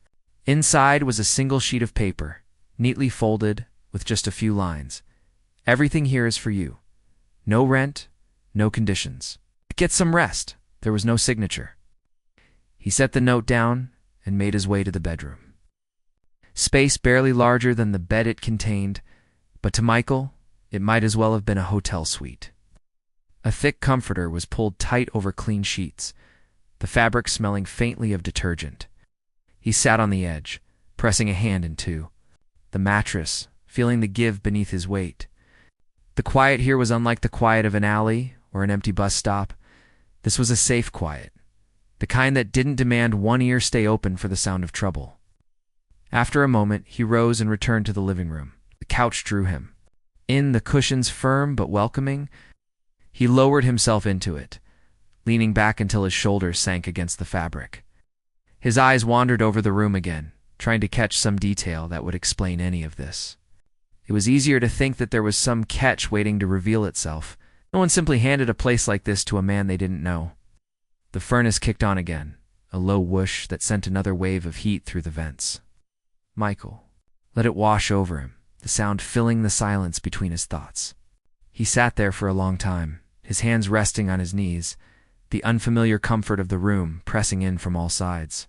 Inside was a single sheet of paper, neatly folded, with just a few lines. "Everything here is for you. No rent, no conditions. Get some rest." There was no signature. He set the note down and made his way to the bedroom. Space barely larger than the bed it contained, but to Michael, it might as well have been a hotel suite. A thick comforter was pulled tight over clean sheets, the fabric smelling faintly of detergent. He sat on the edge, pressing a hand in two, the mattress feeling the give beneath his weight. The quiet here was unlike the quiet of an alley or an empty bus stop. This was a safe quiet, the kind that didn't demand one ear stay open for the sound of trouble. After a moment, he rose and returned to the living room, The couch drew him. In, the cushions firm but welcoming, he lowered himself into it, leaning back until his shoulders sank against the fabric. His eyes wandered over the room again, trying to catch some detail that would explain any of this. It was easier to think that there was some catch waiting to reveal itself. No one simply handed a place like this to a man they didn't know. The furnace kicked on again, a low whoosh that sent another wave of heat through the vents. Michael let it wash over him, the sound filling the silence between his thoughts. He sat there for a long time, his hands resting on his knees, the unfamiliar comfort of the room pressing in from all sides.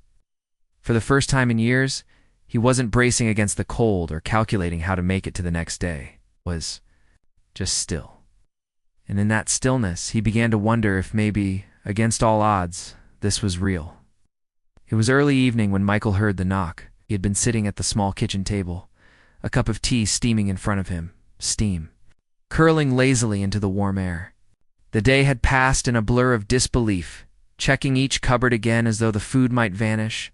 For the first time in years, he wasn't bracing against the cold or calculating how to make it to the next day. It was just still. And in that stillness, he began to wonder if maybe, against all odds, this was real. It was early evening when Michael heard the knock. He had been sitting at the small kitchen table, a cup of tea steaming in front of him, steam curling lazily into the warm air. The day had passed in a blur of disbelief, checking each cupboard again as though the food might vanish,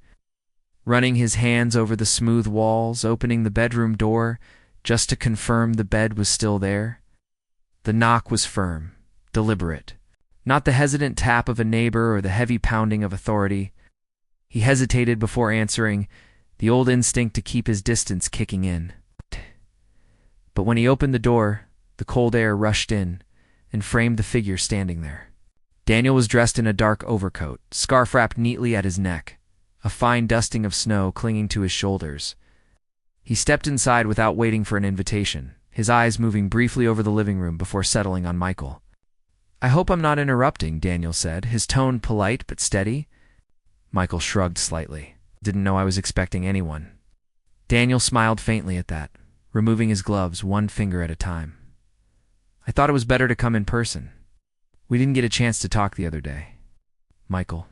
running his hands over the smooth walls, opening the bedroom door just to confirm the bed was still there. The knock was firm, deliberate, not the hesitant tap of a neighbor or the heavy pounding of authority. He hesitated before answering, the old instinct to keep his distance kicking in. But when he opened the door, the cold air rushed in and framed the figure standing there. Daniel was dressed in a dark overcoat, scarf wrapped neatly at his neck, a fine dusting of snow clinging to his shoulders. He stepped inside without waiting for an invitation, his eyes moving briefly over the living room before settling on Michael. "I hope I'm not interrupting," Daniel said, his tone polite but steady. Michael shrugged slightly. "Didn't know I was expecting anyone." Daniel smiled faintly at that, removing his gloves one finger at a time. "I thought it was better to come in person. We didn't get a chance to talk the other day." Michael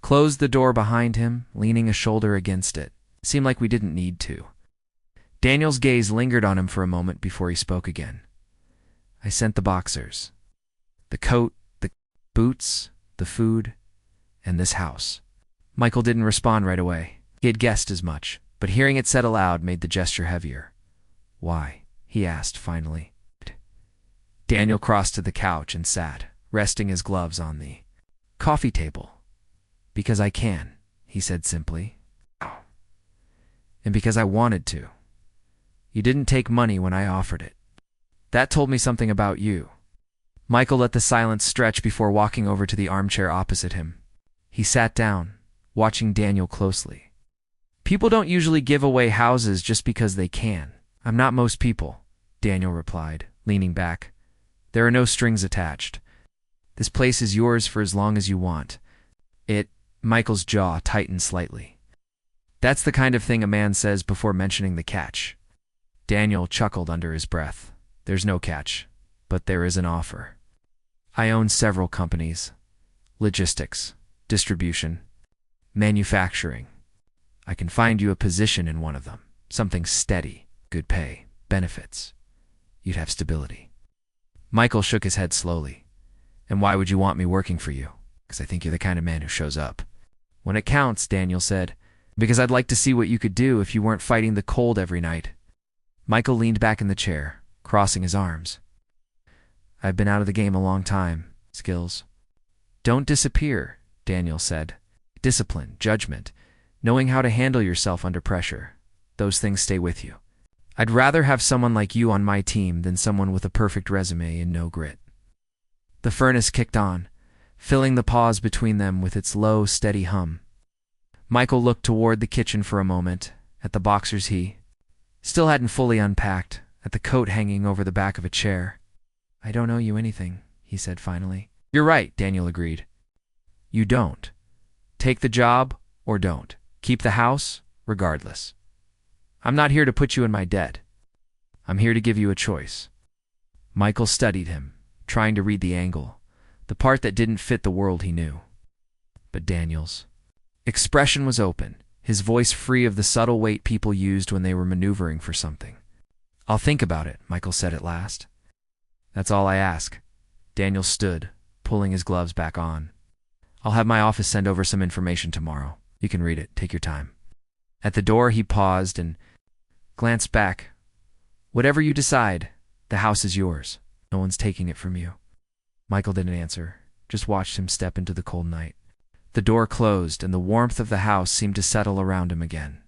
closed the door behind him, leaning a shoulder against it. Seemed like we didn't need to. Daniel's gaze lingered on him for a moment before he spoke again. "I sent the boxers. The coat, the boots, the food, and this house." Michael didn't respond right away. He had guessed as much, but hearing it said aloud made the gesture heavier. "Why?" he asked finally. Daniel crossed to the couch and sat, resting his gloves on the coffee table. "Because I can," he said simply. "And because I wanted to. You didn't take money when I offered it. That told me something about you." Michael let the silence stretch before walking over to the armchair opposite him. He sat down, watching Daniel closely. "People don't usually give away houses just because they can. I'm not most people," Daniel replied, leaning back. "There are no strings attached. This place is yours for as long as you want." Michael's jaw tightened slightly. "That's the kind of thing a man says before mentioning the catch." Daniel chuckled under his breath. "There's no catch, but there is an offer. I own several companies. Logistics, distribution, manufacturing. I can find you a position in one of them. Something steady, good pay, benefits. You'd have stability." Michael shook his head slowly. "And why would you want me working for you?" "Because I think you're the kind of man who shows up when it counts," Daniel said. "Because I'd like to see what you could do if you weren't fighting the cold every night." Michael leaned back in the chair, crossing his arms. "I've been out of the game a long time. Skills don't disappear," Daniel said. "Discipline, judgment, knowing how to handle yourself under pressure. Those things stay with you. I'd rather have someone like you on my team than someone with a perfect resume and no grit." The furnace kicked on, filling the pause between them with its low, steady hum. Michael looked toward the kitchen for a moment, at the boxers he still hadn't fully unpacked, at the coat hanging over the back of a chair. "I don't owe you anything," he said finally. "You're right," Daniel agreed. "You don't. Take the job or don't. Keep the house, regardless. I'm not here to put you in my debt. I'm here to give you a choice." Michael studied him, trying to read the angle, the part that didn't fit the world he knew. But Daniel's expression was open, his voice free of the subtle weight people used when they were maneuvering for something. "I'll think about it," Michael said at last. "That's all I ask." Daniel stood, pulling his gloves back on. "I'll have my office send over some information tomorrow. You can read it. Take your time." At the door he paused and glanced back, Whatever you decide, the house is yours. No one's taking it from you. Michael didn't answer, just watched him step into the cold night. The door closed, and the warmth of the house seemed to settle around him again.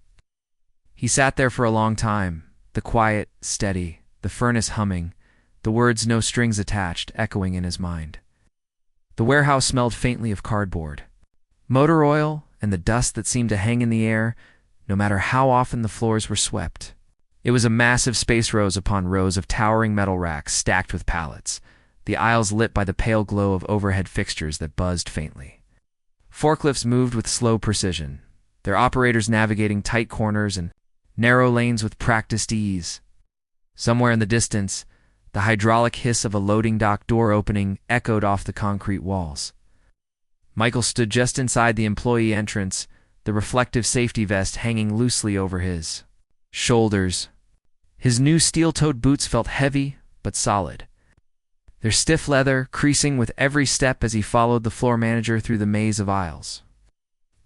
He sat there for a long time, the quiet, steady, the furnace humming, the words no strings attached echoing in his mind. The warehouse smelled faintly of cardboard, motor oil, and the dust that seemed to hang in the air, no matter how often the floors were swept. It was a massive space, rows upon rows of towering metal racks stacked with pallets, the aisles lit by the pale glow of overhead fixtures that buzzed faintly. Forklifts moved with slow precision, their operators navigating tight corners and narrow lanes with practiced ease. Somewhere in the distance, the hydraulic hiss of a loading dock door opening echoed off the concrete walls. Michael stood just inside the employee entrance, the reflective safety vest hanging loosely over his shoulders. His new steel-toed boots felt heavy but solid, their stiff leather creasing with every step as he followed the floor manager through the maze of aisles.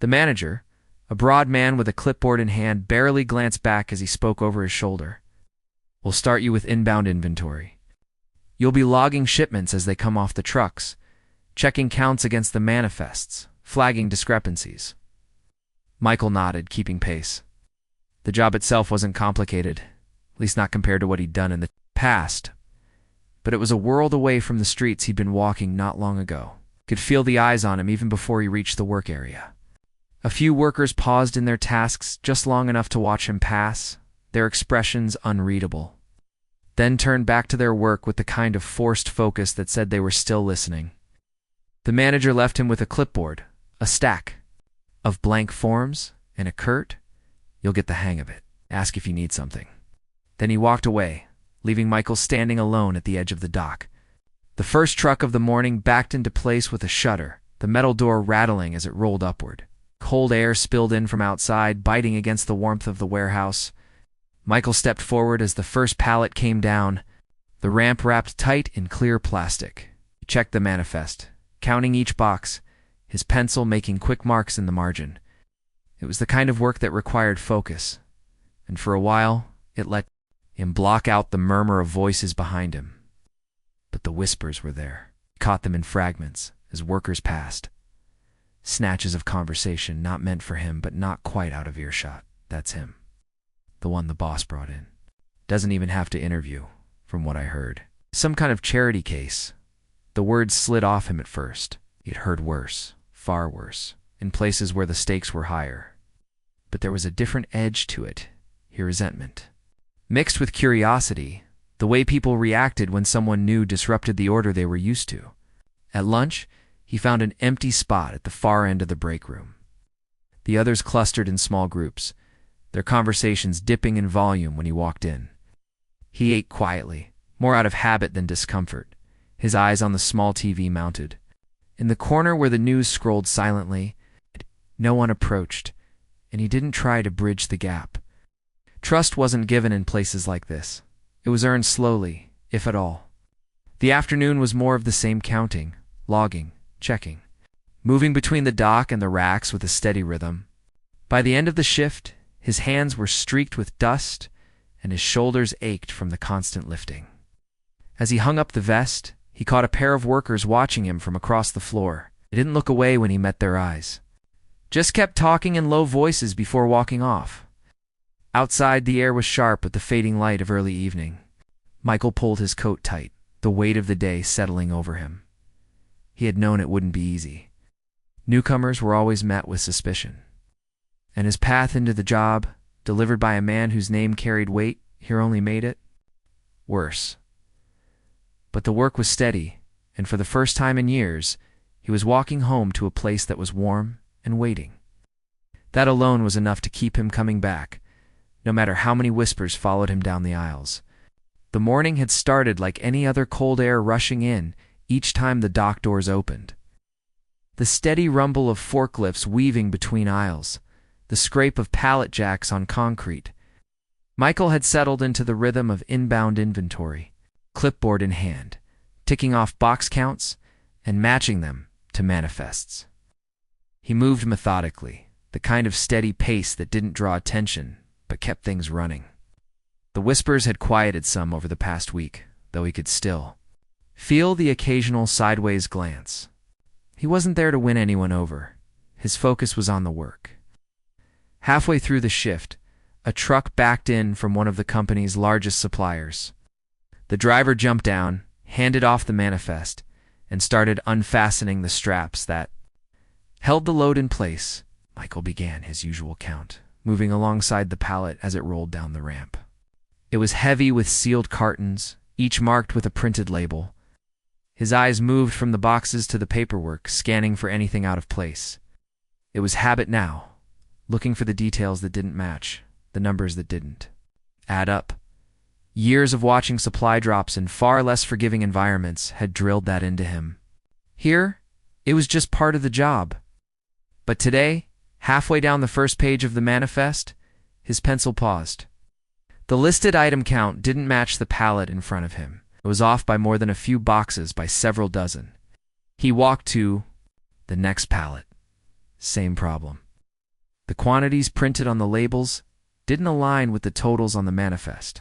The manager, a broad man with a clipboard in hand, barely glanced back as he spoke over his shoulder. "We'll start you with inbound inventory. You'll be logging shipments as they come off the trucks, checking counts against the manifests, flagging discrepancies." Michael nodded, keeping pace. The job itself wasn't complicated, at least not compared to what he'd done in the past, but it was a world away from the streets he'd been walking not long ago. Could feel the eyes on him even before he reached the work area. A few workers paused in their tasks just long enough to watch him pass, their expressions unreadable, then turned back to their work with the kind of forced focus that said they were still listening. The manager left him with a clipboard, a stack of blank forms, and a curt, "You'll get the hang of it. Ask if you need something." Then he walked away, leaving Michael standing alone at the edge of the dock. The first truck of the morning backed into place with a shudder, the metal door rattling as it rolled upward. Cold air spilled in from outside, biting against the warmth of the warehouse. Michael stepped forward as the first pallet came down, the ramp wrapped tight in clear plastic. He checked the manifest, counting each box, his pencil making quick marks in the margin. It was the kind of work that required focus, and for a while it let him block out the murmur of voices behind him. But the whispers were there. He caught them in fragments as workers passed. Snatches of conversation not meant for him but not quite out of earshot. "That's him. The one the boss brought in. Doesn't even have to interview, from what I heard. Some kind of charity case." The words slid off him at first. He'd heard worse, far worse, in places where the stakes were higher. But there was a different edge to it, resentment, mixed with curiosity, the way people reacted when someone new disrupted the order they were used to. At lunch, he found an empty spot at the far end of the break room. The others clustered in small groups, their conversations dipping in volume when he walked in. He ate quietly, more out of habit than discomfort, his eyes on the small TV mounted. In the corner where the news scrolled silently, no one approached, and he didn't try to bridge the gap. Trust wasn't given in places like this. It was earned slowly, if at all. The afternoon was more of the same, counting, logging, checking, moving between the dock and the racks with a steady rhythm. By the end of the shift, his hands were streaked with dust and his shoulders ached from the constant lifting. As he hung up the vest, he caught a pair of workers watching him from across the floor. They didn't look away when he met their eyes, just kept talking in low voices before walking off. Outside, the air was sharp with the fading light of early evening. Michael pulled his coat tight, the weight of the day settling over him. He had known it wouldn't be easy. Newcomers were always met with suspicion. And his path into the job, delivered by a man whose name carried weight, here only made it worse. But the work was steady, and for the first time in years, he was walking home to a place that was warm and waiting. That alone was enough to keep him coming back, no matter how many whispers followed him down the aisles. The morning had started like any other cold air rushing in each time the dock doors opened. The steady rumble of forklifts weaving between aisles, the scrape of pallet jacks on concrete. Michael had settled into the rhythm of inbound inventory, clipboard in hand, ticking off box counts and matching them to manifests. He moved methodically, the kind of steady pace that didn't draw attention but kept things running. The whispers had quieted some over the past week, though he could still feel the occasional sideways glance. He wasn't there to win anyone over. His focus was on the work. Halfway through the shift, a truck backed in from one of the company's largest suppliers. The driver jumped down, handed off the manifest, and started unfastening the straps that held the load in place. Michael began his usual count, moving alongside the pallet as it rolled down the ramp. It was heavy with sealed cartons, each marked with a printed label. His eyes moved from the boxes to the paperwork, scanning for anything out of place. It was habit now, looking for the details that didn't match, the numbers that didn't add up. Years of watching supply drops in far less forgiving environments had drilled that into him. Here, it was just part of the job. But today, halfway down the first page of the manifest, his pencil paused. The listed item count didn't match the pallet in front of him. It was off by more than a few boxes by several dozen. He walked to the next pallet. Same problem. The quantities printed on the labels didn't align with the totals on the manifest.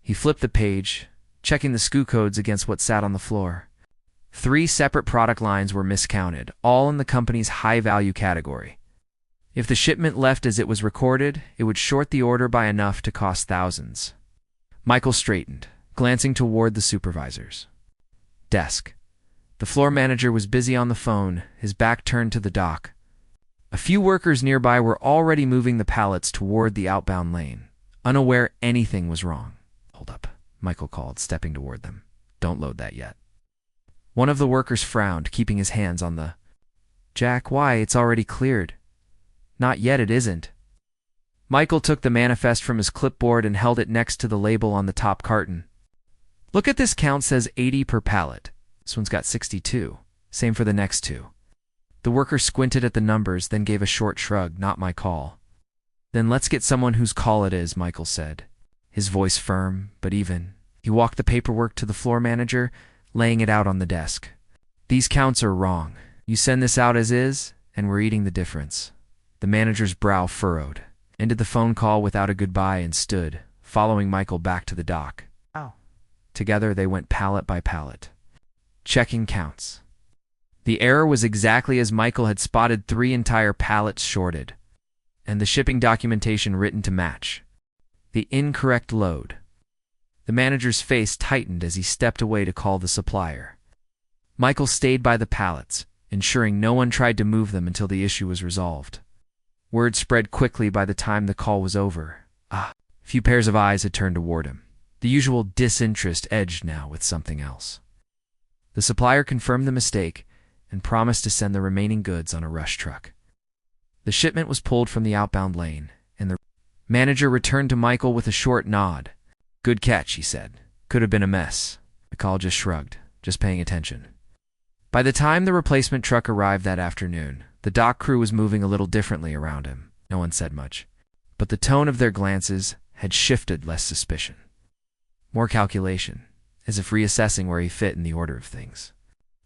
He flipped the page, checking the SKU codes against what sat on the floor. 3 separate product lines were miscounted, all in the company's high-value category. If the shipment left as it was recorded, it would short the order by enough to cost thousands. Michael straightened, glancing toward the supervisor's desk. The floor manager was busy on the phone, his back turned to the dock. A few workers nearby were already moving the pallets toward the outbound lane, unaware anything was wrong. "Hold up," Michael called, stepping toward them. "Don't load that yet." One of the workers frowned, keeping his hands on the jack. "Why, it's already cleared." "Not yet, it isn't." Michael took the manifest from his clipboard and held it next to the label on the top carton. "Look at this count, says 80 per pallet. This one's got 62. Same for the next 2. The worker squinted at the numbers, then gave a short shrug. "Not my call." "Then let's get someone whose call it is," Michael said, his voice firm but even. He walked the paperwork to the floor manager, laying it out on the desk. "These counts are wrong. You send this out as is, and we're eating the difference." The manager's brow furrowed, ended the phone call without a goodbye, and stood, following Michael back to the dock. Together they went pallet by pallet, checking counts. The error was exactly as Michael had spotted: 3 entire pallets shorted, and the shipping documentation written to match. The incorrect load. The manager's face tightened as he stepped away to call the supplier. Michael stayed by the pallets, ensuring no one tried to move them until the issue was resolved. Word spread quickly by the time the call was over. A few pairs of eyes had turned toward him. The usual disinterest edged now with something else. The supplier confirmed the mistake and promised to send the remaining goods on a rush truck. The shipment was pulled from the outbound lane, and the manager returned to Michael with a short nod. "Good catch," he said. "Could have been a mess." McCall just shrugged, just paying attention. By the time the replacement truck arrived that afternoon, the dock crew was moving a little differently around him. No one said much, but the tone of their glances had shifted. Less suspicion, more calculation, as if reassessing where he fit in the order of things.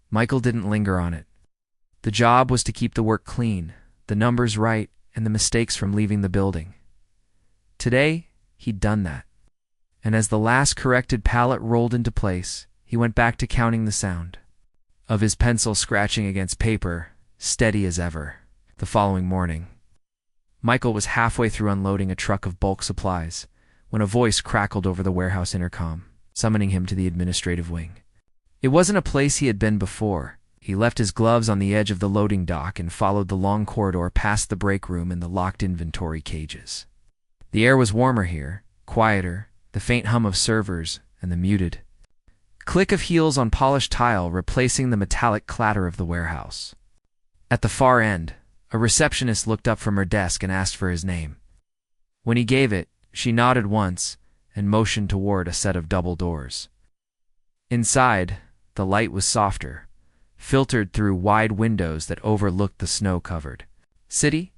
Michael didn't linger on it. The job was to keep the work clean, the numbers right, and the mistakes from leaving the building. Today, he'd done that. And as the last corrected pallet rolled into place, he went back to counting the sound of his pencil scratching against paper, steady as ever. The following morning, Michael was halfway through unloading a truck of bulk supplies when a voice crackled over the warehouse intercom, summoning him to the administrative wing. It wasn't a place he had been before. He left his gloves on the edge of the loading dock and followed the long corridor past the break room and the locked inventory cages. The air was warmer here, quieter, the faint hum of servers and the muted click of heels on polished tile replacing the metallic clatter of the warehouse. At the far end, a receptionist looked up from her desk and asked for his name. When he gave it, she nodded once and motioned toward a set of double doors. Inside, the light was softer, filtered through wide windows that overlooked the snow-covered city.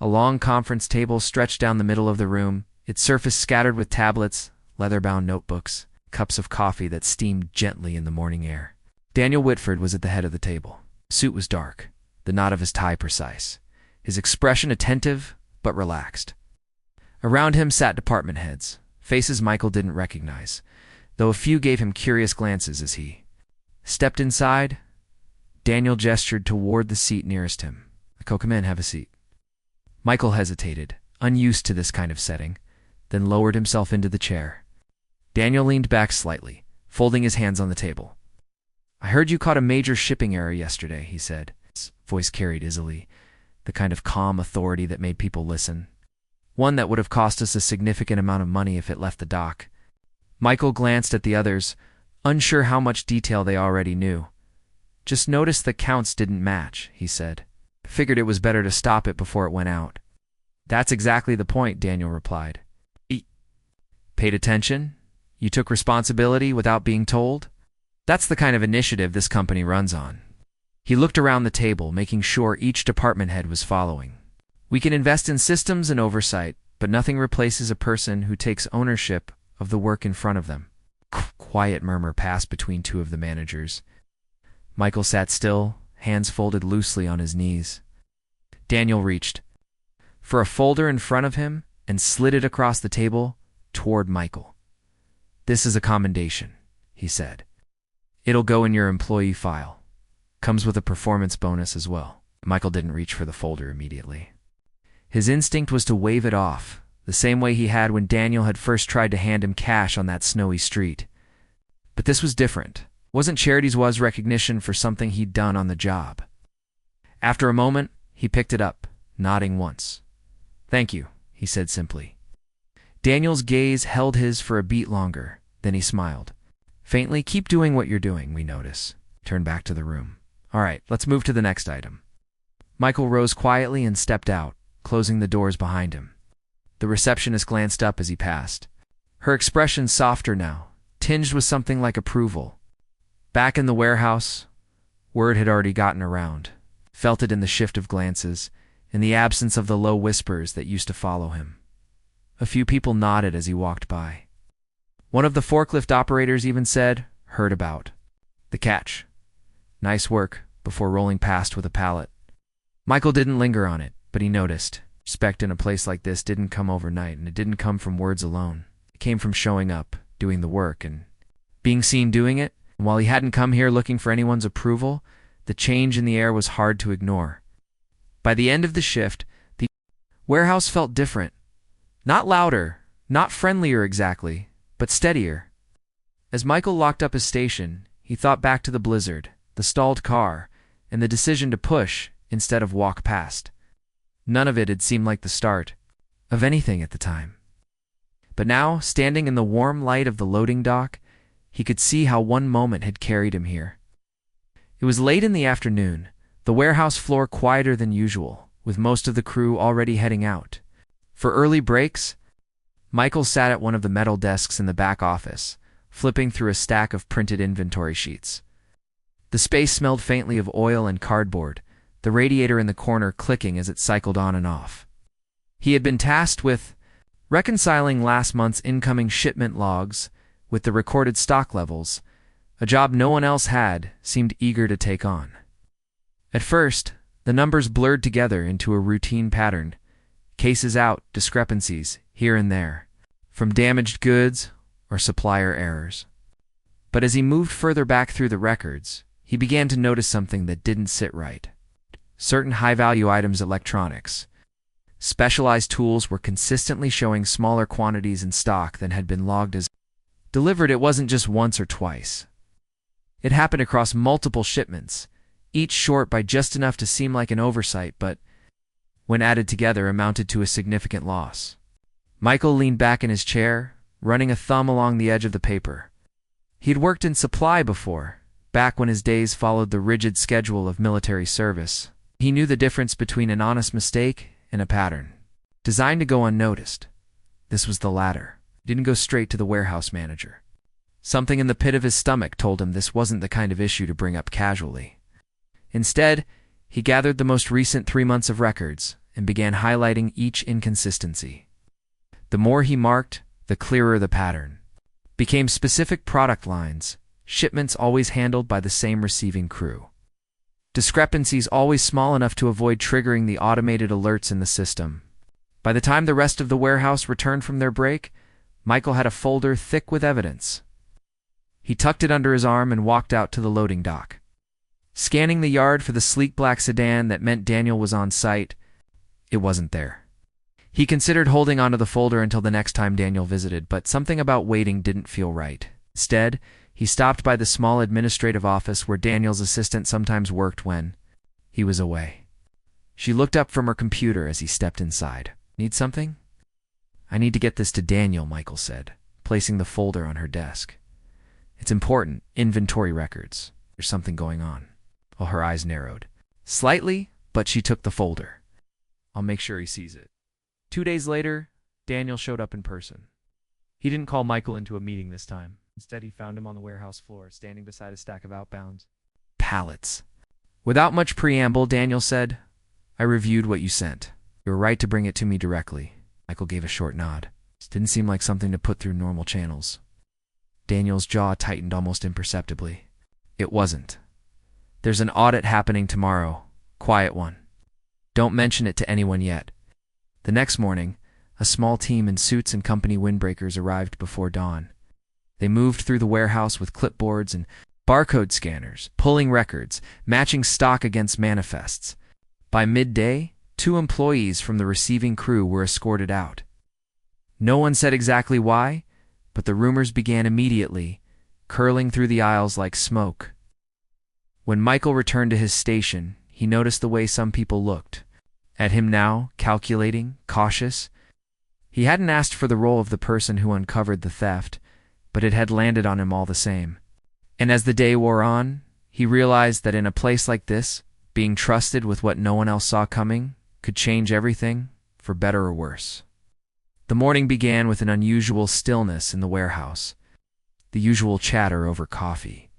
A long conference table stretched down the middle of the room, its surface scattered with tablets, leather-bound notebooks, cups of coffee that steamed gently in the morning air. Daniel Whitford was at the head of the table. His suit was dark, the knot of his tie precise, his expression attentive but relaxed. Around him sat department heads, faces Michael didn't recognize, though a few gave him curious glances as he stepped inside. Daniel gestured toward the seat nearest him. "Come in, have a seat." Michael hesitated, unused to this kind of setting, then lowered himself into the chair. Daniel leaned back slightly, folding his hands on the table. "I heard you caught a major shipping error yesterday," he said. His voice carried easily, the kind of calm authority that made people listen. "One that would have cost us a significant amount of money if it left the dock." Michael glanced at the others, unsure how much detail they already knew. "Just noticed the counts didn't match," he said. "Figured it was better to stop it before it went out." "That's exactly the point," Daniel replied. "Paid attention? You took responsibility without being told? That's the kind of initiative this company runs on." He looked around the table, making sure each department head was following. "We can invest in systems and oversight, but nothing replaces a person who takes ownership of the work in front of them." Quiet murmur passed between two of the managers. Michael sat still, hands folded loosely on his knees. Daniel reached for a folder in front of him and slid it across the table toward Michael. "This is a commendation," he said. "It'll go in your employee file. Comes with a performance bonus as well." Michael didn't reach for the folder immediately. His instinct was to wave it off, the same way he had when Daniel had first tried to hand him cash on that snowy street. But this was different. Wasn't charity's was recognition for something he'd done on the job. After a moment, he picked it up, nodding once. "Thank you," he said simply. Daniel's gaze held his for a beat longer, then he smiled. Faintly, "Keep doing what you're doing, we notice." Turned back to the room. "All right, let's move to the next item." Michael rose quietly and stepped out, closing the doors behind him. The receptionist glanced up as he passed. Her expression softer now, tinged with something like approval. Back in the warehouse, word had already gotten around. Felt it in the shift of glances, in the absence of the low whispers that used to follow him. A few people nodded as he walked by. One of the forklift operators even said, "Heard about the catch. Nice work," before rolling past with a pallet. Michael didn't linger on it, but he noticed. Respect in a place like this didn't come overnight, and it didn't come from words alone. It came from showing up, doing the work, and being seen doing it. And while he hadn't come here looking for anyone's approval, the change in the air was hard to ignore. By the end of the shift, the warehouse felt different. Not louder, not friendlier exactly, but steadier. As Michael locked up his station, he thought back to the blizzard, the stalled car, and the decision to push instead of walk past. None of it had seemed like the start of anything at the time. But now, standing in the warm light of the loading dock, he could see how one moment had carried him here. It was late in the afternoon, the warehouse floor quieter than usual, with most of the crew already heading out. For early breaks, Michael sat at one of the metal desks in the back office, flipping through a stack of printed inventory sheets. The space smelled faintly of oil and cardboard, the radiator in the corner clicking as it cycled on and off. He had been tasked with reconciling last month's incoming shipment logs with the recorded stock levels, a job no one else seemed eager to take on. At first, the numbers blurred together into a routine pattern, cases out, discrepancies here and there, from damaged goods or supplier errors. But as he moved further back through the records, he began to notice something that didn't sit right. Certain high-value items, electronics, specialized tools were consistently showing smaller quantities in stock than had been logged as delivered. It wasn't just once or twice. It happened across multiple shipments, each short by just enough to seem like an oversight, but when added together amounted to a significant loss. Michael leaned back in his chair, running a thumb along the edge of the paper. He'd worked in supply before, back when his days followed the rigid schedule of military service. He knew the difference between an honest mistake and a pattern, designed to go unnoticed. This was the latter. It didn't go straight to the warehouse manager. Something in the pit of his stomach told him this wasn't the kind of issue to bring up casually. Instead, he gathered the most recent 3 months of records and began highlighting each inconsistency. The more he marked, the clearer the pattern. Became specific product lines, shipments always handled by the same receiving crew. Discrepancies always small enough to avoid triggering the automated alerts in the system. By the time the rest of the warehouse returned from their break, Michael had a folder thick with evidence. He tucked it under his arm and walked out to the loading dock. Scanning the yard for the sleek black sedan that meant Daniel was on site, it wasn't there. He considered holding onto the folder until the next time Daniel visited, but something about waiting didn't feel right. Instead, he stopped by the small administrative office where Daniel's assistant sometimes worked when he was away. She looked up from her computer as he stepped inside. "Need something?" "I need to get this to Daniel," Michael said, placing the folder on her desk. "It's important. Inventory records. There's something going on." Well, her eyes narrowed slightly, but she took the folder. "I'll make sure he sees it." 2 days later, Daniel showed up in person. He didn't call Michael into a meeting this time. Instead, he found him on the warehouse floor, standing beside a stack of outbounds pallets. Without much preamble, Daniel said, "I reviewed what you sent. You were right to bring it to me directly." Michael gave a short nod. This didn't seem like something to put through normal channels. Daniel's jaw tightened almost imperceptibly. "It wasn't. There's an audit happening tomorrow. Quiet one. Don't mention it to anyone yet." The next morning, a small team in suits and company windbreakers arrived before dawn. They moved through the warehouse with clipboards and barcode scanners, pulling records, matching stock against manifests. By midday, 2 employees from the receiving crew were escorted out. No one said exactly why, but the rumors began immediately, curling through the aisles like smoke. When Michael returned to his station, he noticed the way some people looked at him now, calculating, cautious. He hadn't asked for the role of the person who uncovered the theft, but it had landed on him all the same. And as the day wore on, he realized that in a place like this, being trusted with what no one else saw coming could change everything, for better or worse. The morning began with an unusual stillness in the warehouse. The usual chatter over coffee.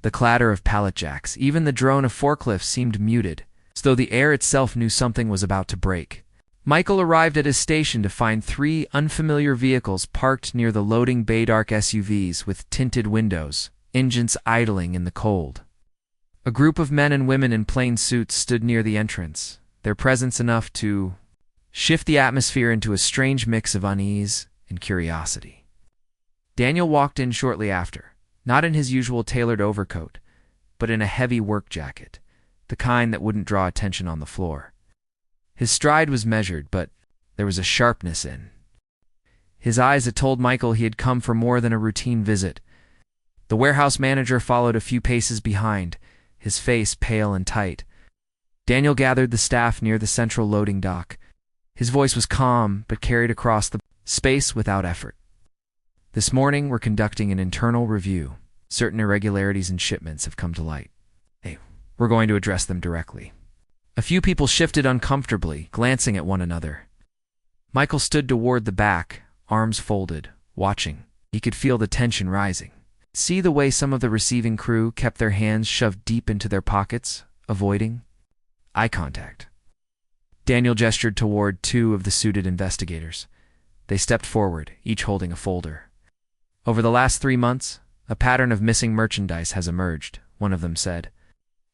The clatter of pallet jacks, even the drone of forklifts seemed muted, as though the air itself knew something was about to break. Michael arrived at his station to find 3 unfamiliar vehicles parked near the loading bay, dark SUVs with tinted windows, engines idling in the cold. A group of men and women in plain suits stood near the entrance, their presence enough to shift the atmosphere into a strange mix of unease and curiosity. Daniel walked in shortly after, not in his usual tailored overcoat, but in a heavy work jacket, the kind that wouldn't draw attention on the floor. His stride was measured, but there was a sharpness in his eyes that told Michael he had come for more than a routine visit. The warehouse manager followed a few paces behind, his face pale and tight. Daniel gathered the staff near the central loading dock. His voice was calm, but carried across the space without effort. "This morning, we're conducting an internal review. Certain irregularities in shipments have come to light. Hey, we're going to address them directly." A few people shifted uncomfortably, glancing at one another. Michael stood toward the back, arms folded, watching. He could feel the tension rising. See the way some of the receiving crew kept their hands shoved deep into their pockets, avoiding eye contact. Daniel gestured toward 2 of the suited investigators. They stepped forward, each holding a folder. "Over the last 3 months, a pattern of missing merchandise has emerged," one of them said.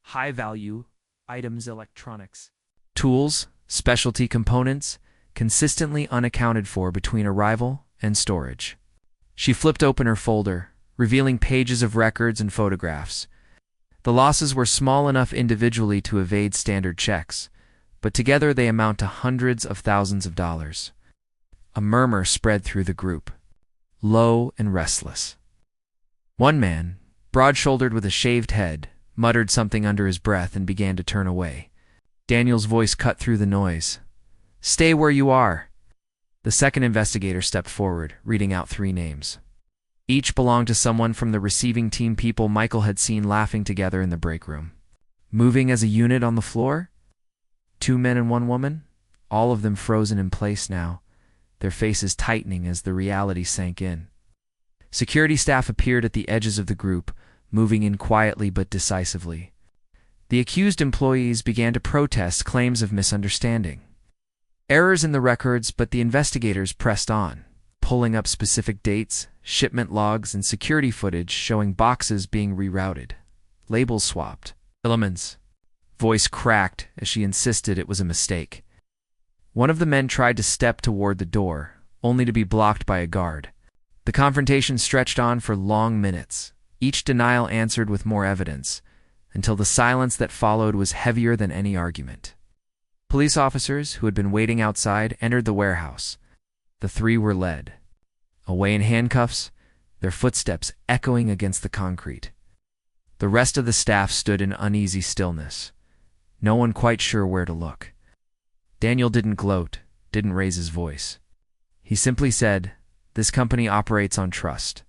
"High-value items, electronics, tools, specialty components, consistently unaccounted for between arrival and storage." She flipped open her folder, revealing pages of records and photographs. The losses were small enough individually to evade standard checks, but together they amount to hundreds of thousands of dollars. A murmur spread through the group, low and restless. One man, broad-shouldered with a shaved head, muttered something under his breath and began to turn away. Daniel's voice cut through the noise. "Stay where you are." The second investigator stepped forward, reading out 3 names. Each belonged to someone from the receiving team, people Michael had seen laughing together in the break room. Moving as a unit on the floor? 2 men and 1 woman, all of them frozen in place now, their faces tightening as the reality sank in. Security staff appeared at the edges of the group, moving in quietly but decisively. The accused employees began to protest claims of misunderstanding. Errors in the records, but the investigators pressed on, pulling up specific dates, shipment logs, and security footage showing boxes being rerouted, labels swapped. "Elements." Voice cracked as she insisted it was a mistake. One of the men tried to step toward the door, only to be blocked by a guard. The confrontation stretched on for long minutes, each denial answered with more evidence, until the silence that followed was heavier than any argument. Police officers, who had been waiting outside, entered the warehouse. The three were led away in handcuffs, their footsteps echoing against the concrete. The rest of the staff stood in uneasy stillness, no one quite sure where to look. Daniel didn't gloat, didn't raise his voice. He simply said, "This company operates on trust.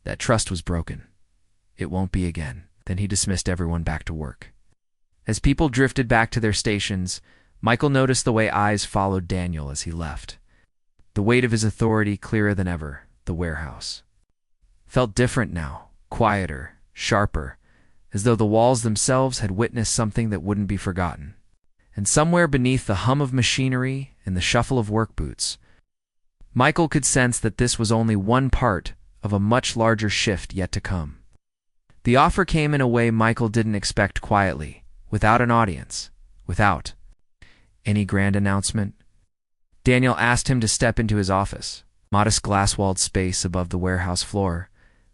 That trust was broken. It won't be again." Then he dismissed everyone back to work. As people drifted back to their stations, Michael noticed the way eyes followed Daniel as he left. The weight of his authority clearer than ever, the warehouse felt different now, quieter, sharper, as though the walls themselves had witnessed something that wouldn't be forgotten. And somewhere beneath the hum of machinery and the shuffle of work boots, Michael could sense that this was only one part of a much larger shift yet to come. The offer came in a way Michael didn't expect, quietly, without an audience, without any grand announcement. Daniel asked him to step into his office, modest glass-walled space above the warehouse floor,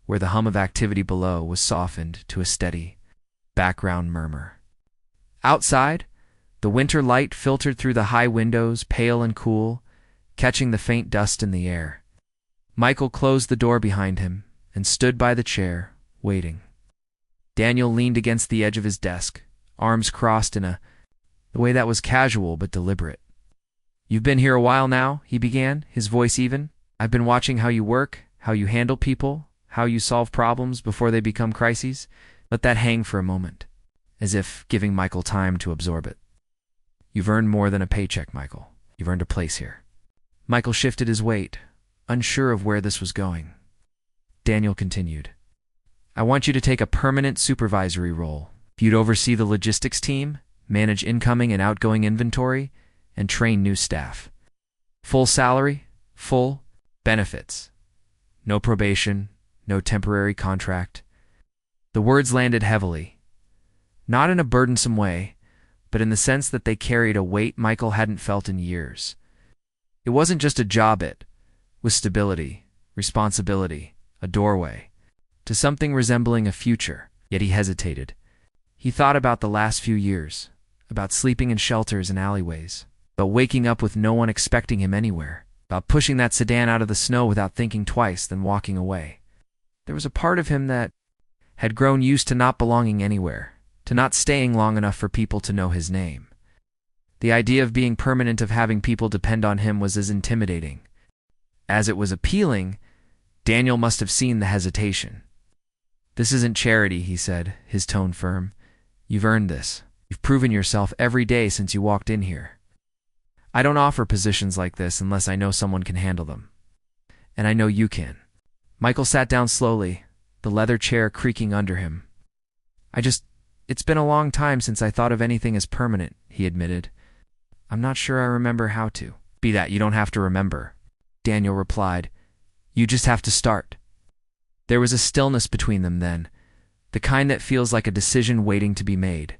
where the hum of activity below was softened to a steady background murmur. Outside, the winter light filtered through the high windows, pale and cool, catching the faint dust in the air. Michael closed the door behind him and stood by the chair, waiting. Daniel leaned against the edge of his desk, arms crossed in the way that was casual but deliberate. "You've been here a while now," he began, his voice even. "I've been watching how you work, how you handle people, how you solve problems before they become crises." Let that hang for a moment, as if giving Michael time to absorb it. "You've earned more than a paycheck, Michael. You've earned a place here." Michael shifted his weight, unsure of where this was going. Daniel continued, "I want you to take a permanent supervisory role. You'd oversee the logistics team, manage incoming and outgoing inventory, and train new staff. Full salary, full benefits. No probation, no temporary contract." The words landed heavily, not in a burdensome way, but in the sense that they carried a weight Michael hadn't felt in years. It wasn't just a job, it was stability, responsibility, a doorway to something resembling a future. Yet he hesitated. He thought about the last few years, about sleeping in shelters and alleyways, about waking up with no one expecting him anywhere, about pushing that sedan out of the snow without thinking twice, then walking away. There was a part of him that had grown used to not belonging anywhere, to not staying long enough for people to know his name. The idea of being permanent, of having people depend on him, was as intimidating as it was appealing. Daniel must have seen the hesitation. "This isn't charity," he said, his tone firm. "You've earned this. You've proven yourself every day since you walked in here. I don't offer positions like this unless I know someone can handle them. And I know you can." Michael sat down slowly, the leather chair creaking under him. It's been a long time since I thought of anything as permanent," he admitted. "I'm not sure I remember how to." "Be that, you don't have to remember," Daniel replied. "You just have to start." There was a stillness between them then, the kind that feels like a decision waiting to be made.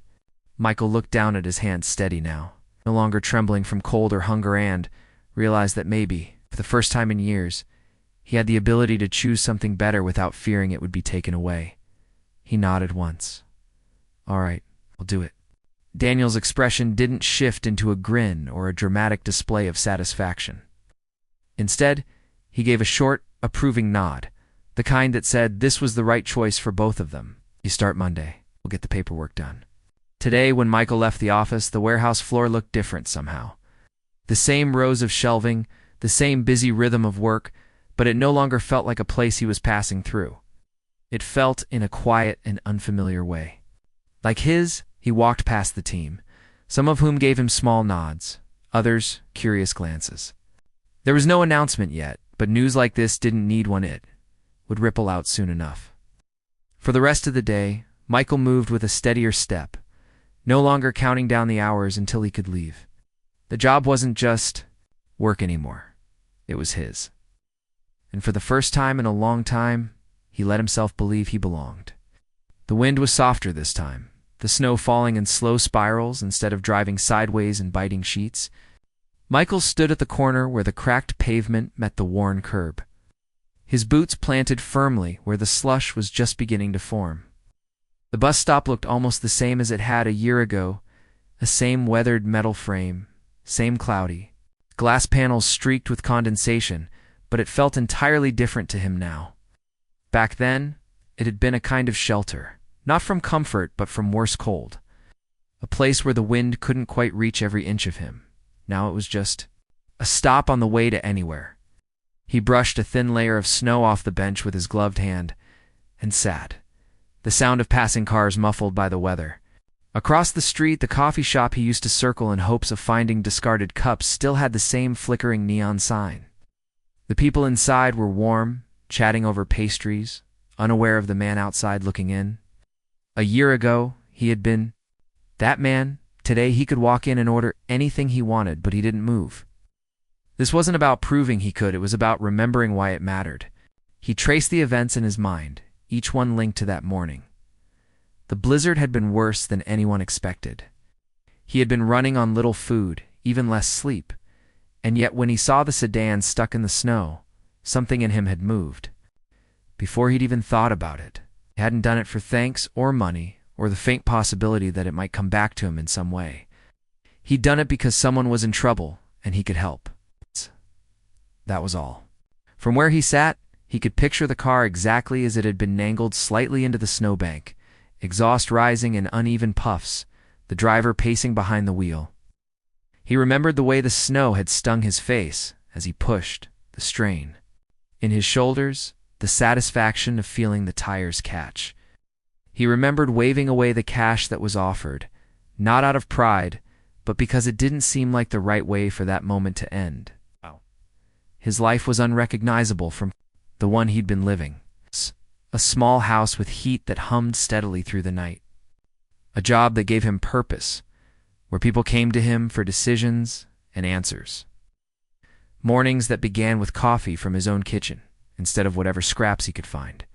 Michael looked down at his hands, steady now, no longer trembling from cold or hunger, and realized that maybe, for the first time in years, he had the ability to choose something better without fearing it would be taken away. He nodded once. "All right, I'll do it." Daniel's expression didn't shift into a grin or a dramatic display of satisfaction. Instead, he gave a short, approving nod, the kind that said this was the right choice for both of them. "You start Monday. We'll get the paperwork done." Today, when Michael left the office, the warehouse floor looked different somehow. The same rows of shelving, the same busy rhythm of work, but it no longer felt like a place he was passing through. It felt in a quiet and unfamiliar way. Like he walked past the team, some of whom gave him small nods, others curious glances. There was no announcement yet, but news like this didn't need one. It would ripple out soon enough. For the rest of the day, Michael moved with a steadier step, no longer counting down the hours until he could leave. The job wasn't just work anymore. It was his. And for the first time in a long time, he let himself believe he belonged. The wind was softer this time, the snow falling in slow spirals instead of driving sideways in biting sheets. Michael stood at the corner where the cracked pavement met the worn curb. his boots planted firmly where the slush was just beginning to form. The bus stop looked almost the same as it had a year ago, a same weathered metal frame, same cloudy, glass panels streaked with condensation, but it felt entirely different to him now. Back then, it had been a kind of shelter, not from comfort but from worse cold. A place where the wind couldn't quite reach every inch of him. Now it was just a stop on the way to anywhere. He brushed a thin layer of snow off the bench with his gloved hand and sat, the sound of passing cars muffled by the weather. Across the street, the coffee shop he used to circle in hopes of finding discarded cups still had the same flickering neon sign. The people inside were warm, chatting over pastries, unaware of the man outside looking in. A year ago, he had been that man. Today he could walk in and order anything he wanted, but he didn't move. This wasn't about proving he could, it was about remembering why it mattered. He traced the events in his mind, each one linked to that morning. The blizzard had been worse than anyone expected. He had been running on little food, even less sleep, and yet when he saw the sedan stuck in the snow, something in him had moved. Before he'd even thought about it, he hadn't done it for thanks or money, or the faint possibility that it might come back to him in some way. He'd done it because someone was in trouble, and he could help. That was all. From where he sat, he could picture the car exactly as it had been nangled slightly into the snowbank, exhaust rising in uneven puffs, the driver pacing behind the wheel. He remembered the way the snow had stung his face as he pushed, the strain. In his shoulders, the satisfaction of feeling the tires catch. He remembered waving away the cash that was offered, not out of pride, but because it didn't seem like the right way for that moment to end. His life was unrecognizable from the one he'd been living. A small house with heat that hummed steadily through the night. A job that gave him purpose, where people came to him for decisions and answers. Mornings that began with coffee from his own kitchen, instead of whatever scraps he could find.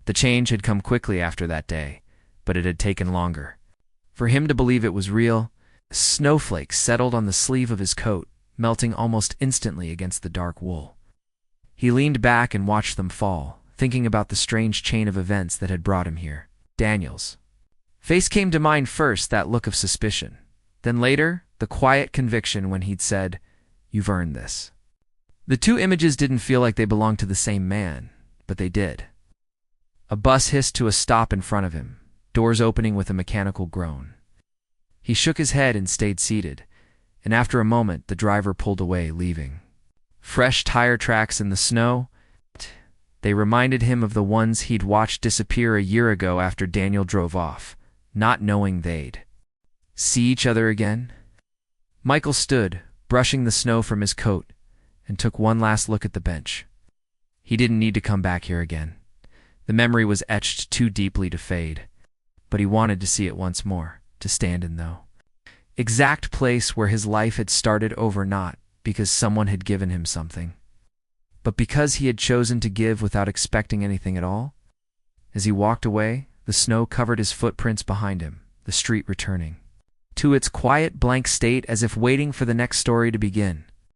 The change had come quickly after that day, but it had taken longer. For him to believe it was real, snowflakes settled on the sleeve of his coat, melting almost instantly against the dark wool. He leaned back and watched them fall, thinking about the strange chain of events that had brought him here. Daniel's face came to mind first, that look of suspicion. Then later, the quiet conviction when he'd said, "You've earned this." The two images didn't feel like they belonged to the same man, but they did. A bus hissed to a stop in front of him, doors opening with a mechanical groan. He shook his head and stayed seated, and after a moment the driver pulled away, leaving. Fresh tire tracks in the snow, they reminded him of the ones he'd watched disappear a year ago after Daniel drove off, not knowing they'd see each other again. Michael stood, brushing the snow from his coat, and took one last look at the bench. He didn't need to come back here again. The memory was etched too deeply to fade, but he wanted to see it once more, to stand in the exact place where his life had started over, not because someone had given him something, but because he had chosen to give without expecting anything at all. As he walked away, the snow covered his footprints behind him, the street returning to its quiet, blank state as if waiting for the next story to begin.